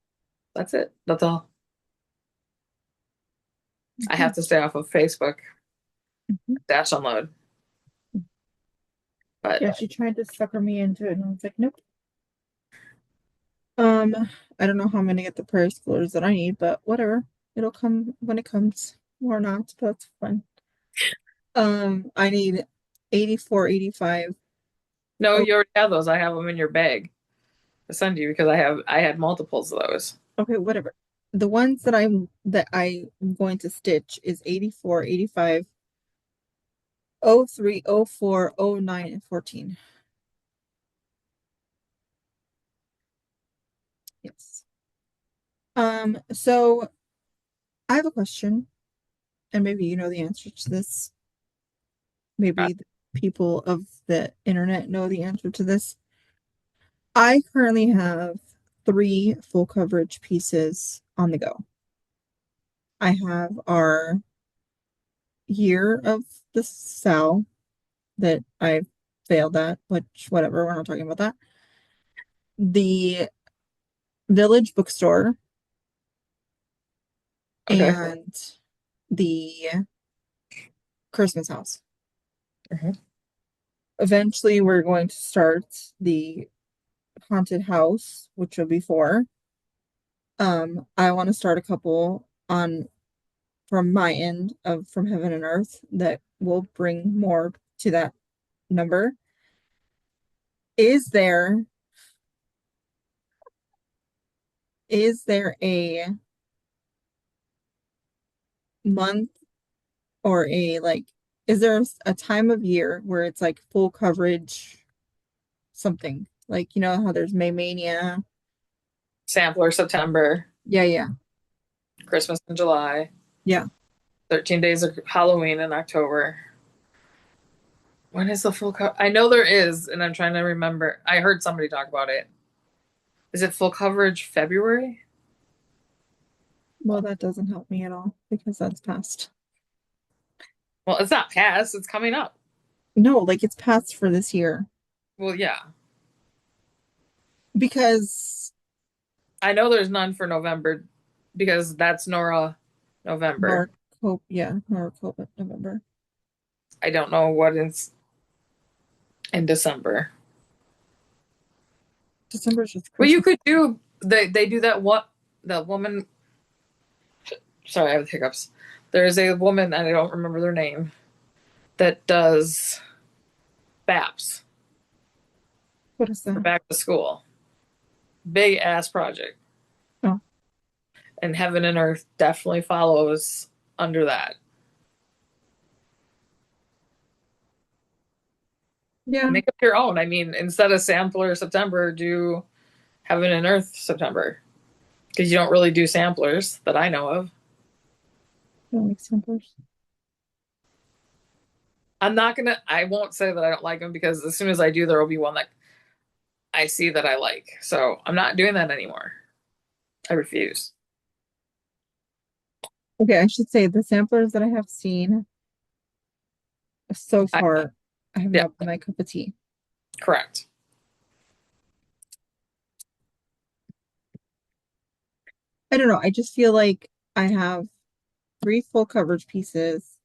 that's it. That's all. I have Okay. to stay off of Facebook Mhm. dash unload. But Yeah, she tried to sucker me into it, and I was like, nope. Um, I don't know how I'm gonna get the prairie schoolers that I need, but whatever. It'll come when it comes, or not, but that's fun. I need 84, 85. no, Oh, you already have those. I have them in your bag to send you because I had multiples of those. okay, whatever. The ones that I'm going to stitch is 84, 85, 03, 04, 09, and 14. Yes. So I have a question, and maybe you know the answer to this. Uh, Maybe the people of the internet know the answer to this. I currently have three full coverage pieces on the go. I have our year of the cell that I failed at, which whatever, we're not talking about that. The Village bookstore okay. and the Christmas house. Mhm. Eventually, we're going to start the haunted house, which will be four. I want to start a couple on from my end of From Heaven and Earth that will bring more to that number. Is there is there a month or a like is there a time of year where it's like full coverage something? Like you know how there's May Mania. Sampler September, Yeah, yeah. Christmas in July, Yeah. 13 days of Halloween in October. When is the full I know there is, and I'm trying to remember. I heard somebody talk about it. Is it full coverage February? Well, that doesn't help me at all because that's past. Well, it's not past, it's coming up. No, like it's past for this year Well, yeah. because I know there's none for November because that's Nora November. Nor Cope, yeah, Nor Cope November. I don't know what is in December. December is just Well, you Christmas. could do they do that what the woman sorry, I have hiccups. There's a woman, and I don't remember their name, that does BAPS What is for that? back to school. Big ass project. Oh, And Heaven and Earth definitely follows under that. yeah. Make up your own. I mean, instead of Sampler September, do Heaven and Earth September. Because you don't really do samplers that I know of. Don't make samplers. I won't say that I don't like them because as soon as I do, there will be one that I see that I like. So I'm not doing that anymore. I refuse. Okay, I should say the samplers that I have seen so I, far, I have yeah, not been my cup of tea. correct. I don't know. I just feel like I have three full coverage pieces.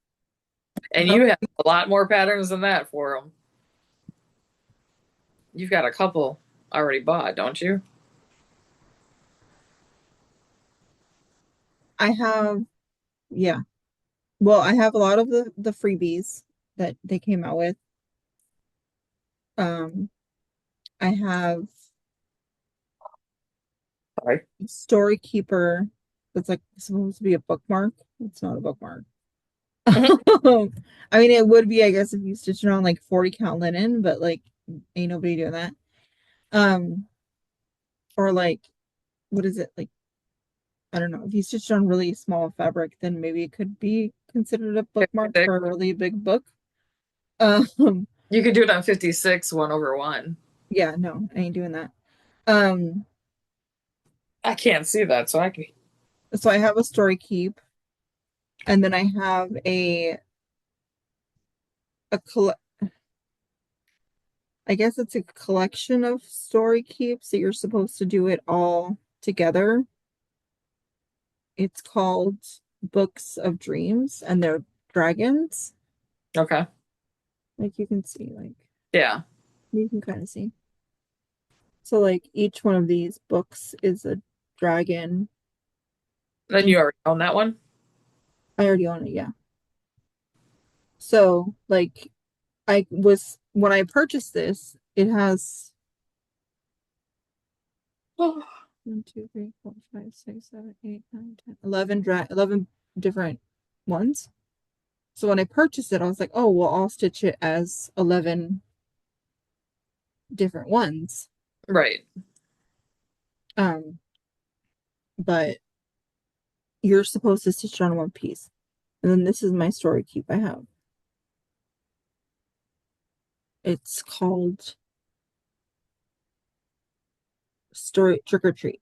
And How you many? have a lot more patterns than that for them. You've got a couple already bought, don't you? I have, yeah. Well, I have a lot of the freebies that they came out with. Um, I have Sorry. Story Keeper that's like supposed to be a bookmark. It's not a bookmark. Mhm. I mean, it would be, I guess, if you stitch it on like 40 count linen, but like, ain't nobody doing that. Um, or like, what is it? Like, I don't know. If you stitch it on really small fabric, then maybe it could be considered a bookmark 56. for a really big book. Um, You could do it on 56, 1/1. yeah, no, I ain't doing that. Um, I can't see that, so I can. so I have a story keep, and then I have a coll I guess it's a collection of story keeps that you're supposed to do it all together. It's called Books of Dreams, and they're dragons. Okay. Like you can see, like Yeah. you can kind of see. So like each one of these books is a dragon. Then And you already own that one? I already own it, yeah. So like I was when I purchased this, it has Oh. 1, 2, 3, 4, 5, 6, 7, 8, 9, 10, 11 different ones. So when I purchased it, I was like, oh, well, I'll stitch it as 11 different ones. Right. Um, but you're supposed to stitch it on one piece. And then this is my story keep I have. It's called Story Trick or Treat.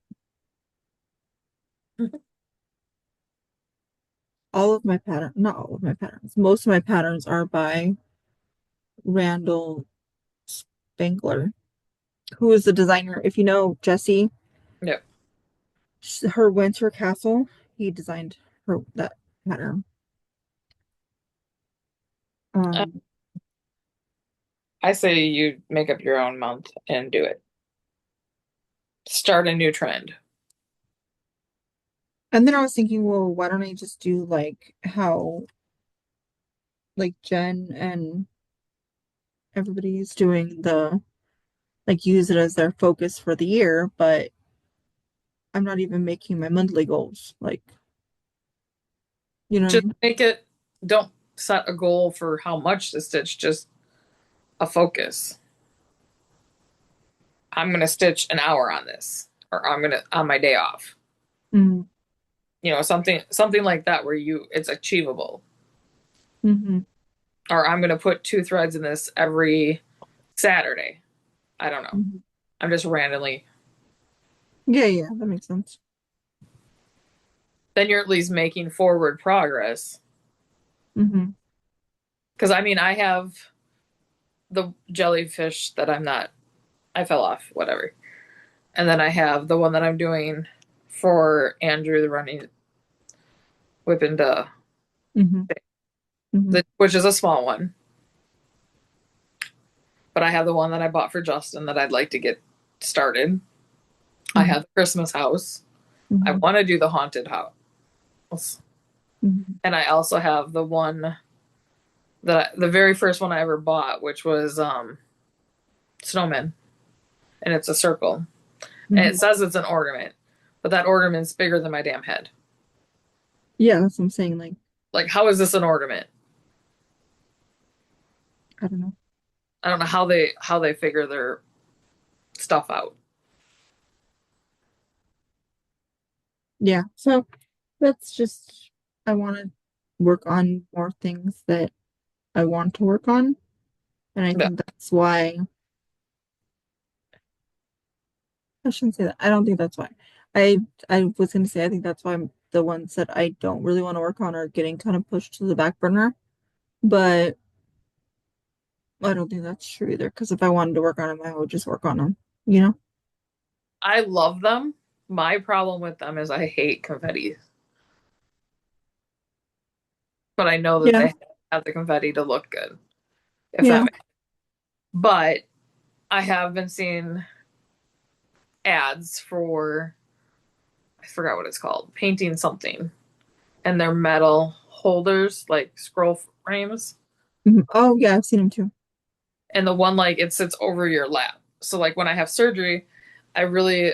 All of my pattern, not all of my patterns, most of my patterns are by Randall Spangler, who is the designer. If you know Jessie, Yep. her Winter Castle, he designed her that pattern. Uh, Um, I say you make up your own month and do it. Start a new trend. and then I was thinking, well, why don't I just do like how like Jen and everybody's doing the like use it as their focus for the year, but I'm not even making my monthly goals. Like, you know what I Just mean? make it, don't set a goal for how much to stitch, just a focus. I'm going to stitch an hour on this, or I'm going to, on my day off. Mm-hmm. Something like that where it's achievable. Mm-hmm. Or I'm going to put two threads in this every Saturday. I don't know. Mm-hmm. I'm just randomly. Yeah, yeah, that makes sense. Then you're at least making forward progress. Mm-hmm. Because I mean, I have the jellyfish that I fell off, whatever. And then I have the one that I'm doing for Andrew, the running whip and Mm-hmm. Mm-hmm. which is a small one. But I have the one that I bought for Justin that I'd like to get started. I Mm-hmm. have the Christmas house. I Mm-hmm. want to do the haunted house. Mm-hmm. And I also have the one the very first one I ever bought, which was snowman, and it's a circle, and it Mm-hmm. says it's an ornament, but that ornament's bigger than my damn head. Yeah, that's what I'm saying. Like, Like, how is this an ornament? I don't know. I don't know how they figure their stuff out. Yeah. So that's just I want to work on more things that I want to work on. And I Yeah, think that's why I shouldn't say that. I don't think that's why. I I was gonna say I think that's why the ones that I don't really want to work on are getting kind of pushed to the back burner. But I don't think that's true either. Because if I wanted to work on them, I would just work on them. You know? I love them. My problem with them is I hate confetti, but I know that Yeah. they have the confetti to look good. If that Yeah. makes, but I have been seeing ads for, I forgot what it's called, painting something, and they're metal holders like scroll frames, Mhm. Oh yeah, I've seen them too. and the one like it sits over your lap. So like when I have surgery, I really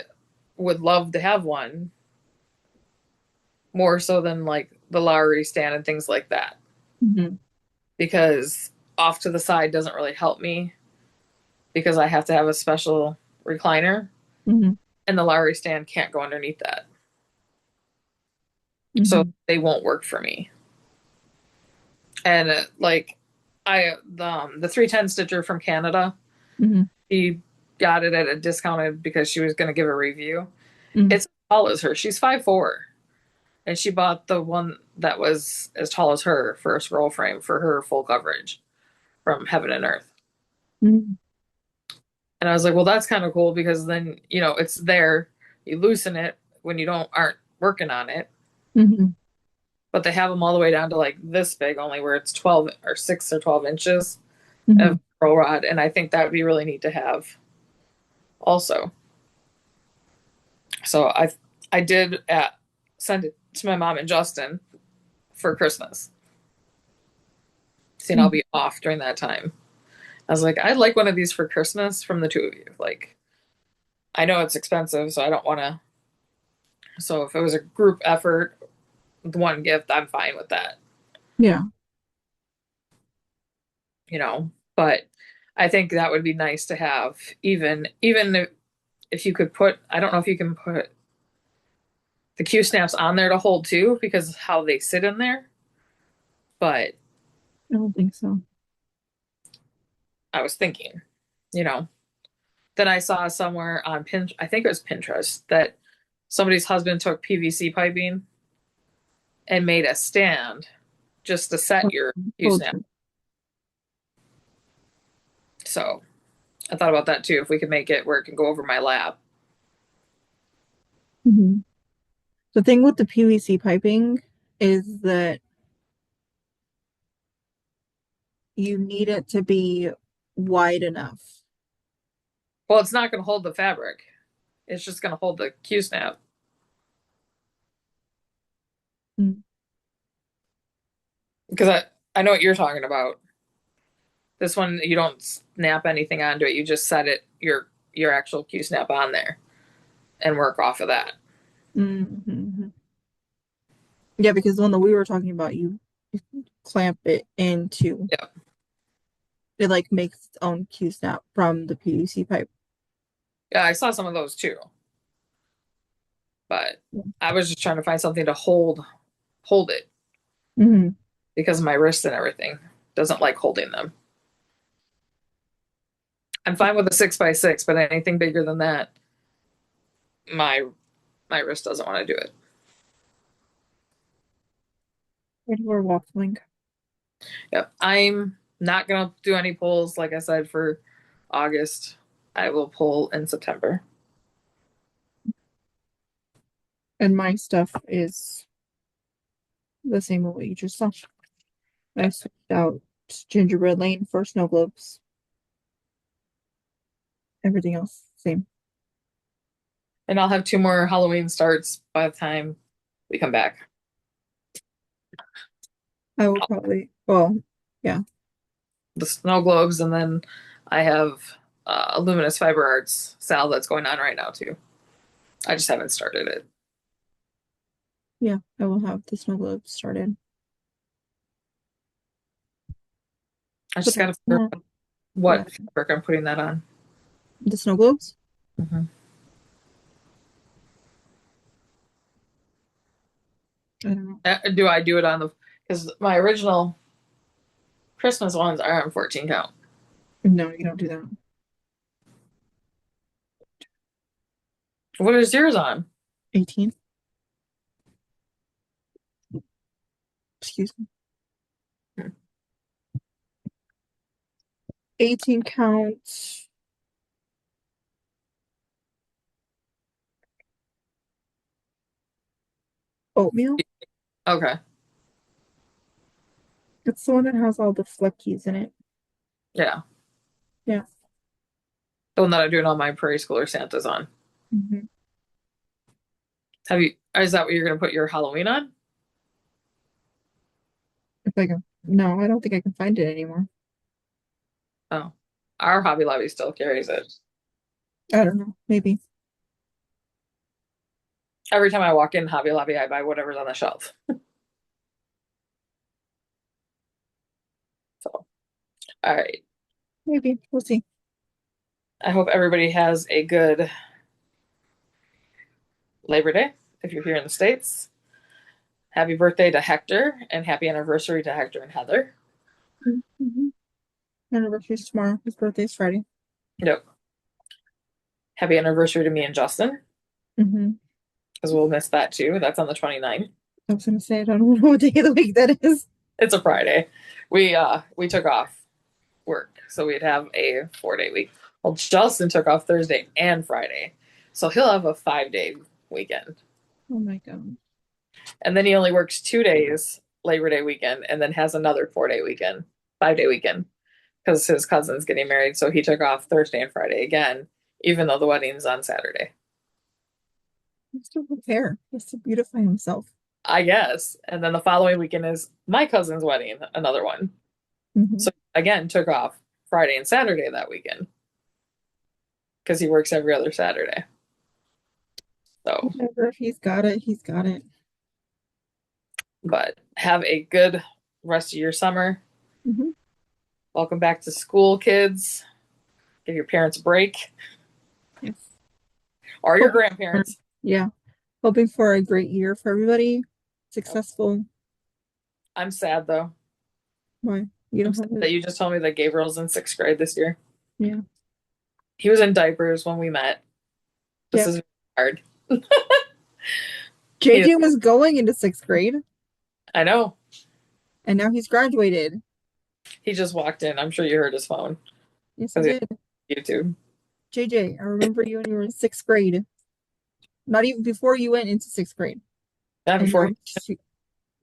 would love to have one more so than like the Lowry stand and things like that, Hmm. because off to the side doesn't really help me because I have to have a special recliner, Hmm. and the Lowry stand can't go underneath that. So Hmm. they won't work for me. And like the 310 stitcher from Canada, Hmm. he got it at a discounted because she was going to give a review. Mm-hmm. It's as tall as her. She's 5'4", and she bought the one that was as tall as her for a scroll frame for her full coverage from Heaven and Earth. And I was like, well, that's kind of cool because then, it's there. You loosen it when you don't aren't working on it. Mm-hmm. But they have them all the way down to like this big, only where it's 12 or 6 or 12 inches Mm-hmm. of roll rod. And I think that would be really neat to have also. So I did send it to my mom and Justin for Christmas. Seeing I'll Mm-hmm. be off during that time. I was like, I'd like one of these for Christmas from the two of you. Like, I know it's expensive, so I don't want to. So if it was a group effort, one gift, I'm fine with that, Yeah. But I think that would be nice to have, even if you could put. I don't know if you can put the Q snaps on there to hold too, because how they sit in there. But I don't think so. I was thinking, you know, then I saw somewhere on I think it was Pinterest, that somebody's husband took PVC piping and made a stand just to set your Q Hold snap. on. So I thought about that too. If we could make it where it can go over my lap. Mm-hmm. The thing with the PVC piping is that you need it to be wide enough. Well, it's not going to hold the fabric. It's just going to hold the Q snap. Mm. Because I know what you're talking about. This one, you don't snap anything onto it. You just set it your actual Q snap on there and work off of that. Mm-hmm. Yeah, because the one that we were talking about, you clamp it into Yeah, it, like makes its own Q snap from the PVC pipe. yeah. I saw some of those too, but I was just trying to find something to hold it Mm-hmm. because of my wrists and everything. Doesn't like holding them. I'm fine with a 6x6, but anything bigger than that, my my wrist doesn't want to do it. We're waffling. Yep. I'm not gonna do any pulls, like I said, for August. I will pull in September. And my stuff is the same as what you just saw. I Yeah. switched out gingerbread lane for snow globes. Everything else, same. And I'll have 2 more Halloween starts by the time we come back. I will probably, well, yeah. The snow globes, and then I have a luminous fiber arts sale that's going on right now too. I just haven't started it. Yeah, I will have the snow globes started. I But just got to that's figure not, out yeah, what fabric I'm putting that on. the snow globes. Mm-hmm. I don't know. Do I do it on the? Because my original Christmas ones are on 14 count. No, you don't do that. What is yours on? 18. Excuse me. Hmm. 18 counts. Oatmeal. Okay. It's the one that has all the fleckies in it. Yeah. Yeah. The one that I'm doing all my prairie schooler Santas on. Hmm. Have you? Is that what you're going to put your Halloween on? If I can, no, I don't think I can find it anymore. Oh, our Hobby Lobby still carries it. I don't know. Maybe. Every time I walk in Hobby Lobby, I buy whatever's on the shelf. So, all right. Maybe. We'll see. I hope everybody has a good Labor Day if you're here in the States. Happy birthday to Hector and happy anniversary to Hector and Heather. Mm-hmm. Anniversary's tomorrow. His birthday's Friday. Yep. Happy anniversary to me and Justin, Hmm. because we'll miss that too. That's on the 29th. I was gonna say I don't know what day of the week that is. It's a Friday. We took off work, so we'd have a 4 day week. Well, Justin took off Thursday and Friday, so he'll have a 5 day weekend. Oh my god. And then he only works 2 days Labor Day weekend, and then has another 4 day weekend, 5 day weekend, because his cousin's getting married. So he took off Thursday and Friday again, even though the wedding's on Saturday. He has to prepare. He has to beautify himself. I guess. And then the following weekend is my cousin's wedding, another one. Hmm. So again, took off Friday and Saturday that weekend because he works every other Saturday. So, Whatever. He's got it. He's got it. but have a good rest of your summer. Hmm. Welcome back to school, kids. Give your parents a break Yes. or your Hoping for, grandparents. yeah. Hoping for a great year for everybody. Successful. I'm sad though. Why? You I'm don't sad have it. that you just told me that Gabriel's in sixth grade this year. Yeah. He was in diapers when we met. This Yeah. is hard. He, JJ was going into sixth grade I know. and now he's graduated. He just walked in. I'm sure you heard his phone Yes, he because did. he's YouTube. JJ, I remember you when you were in sixth grade. Not even before you went into sixth grade. Yeah, And before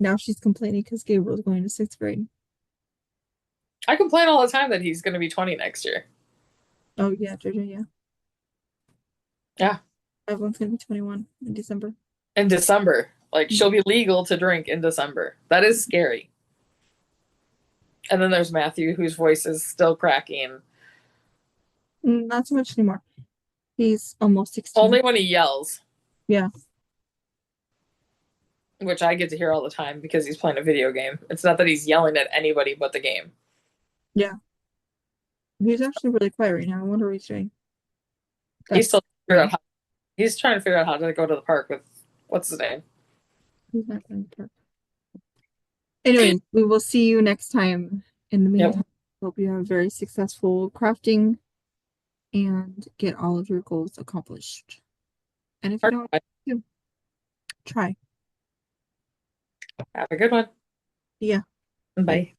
now she's complaining because Gabriel's going to sixth grade. I complain all the time that he's going to be 20 next year. Oh yeah, JJ, yeah. Yeah, Everyone's gonna be 21 in December. in December. Like Mm. she'll be legal to drink in December. That is scary. And then there's Matthew, whose voice is still cracking. Not so much anymore. He's almost 16. Only when he yells, Yeah. which I get to hear all the time because he's playing a video game. It's not that he's yelling at anybody but the game. Yeah. He's actually really quiet right now. I wonder what he's doing. He's That's still figuring out scary. how, he's trying to figure out how to go to the park with what's his name. He's not going to talk. Anyways, we will see you next time. In the Yep. meantime, hope you have a very successful crafting and get all of your goals accomplished. And if you don't, try. Have a good one. Yeah. Bye. Bye.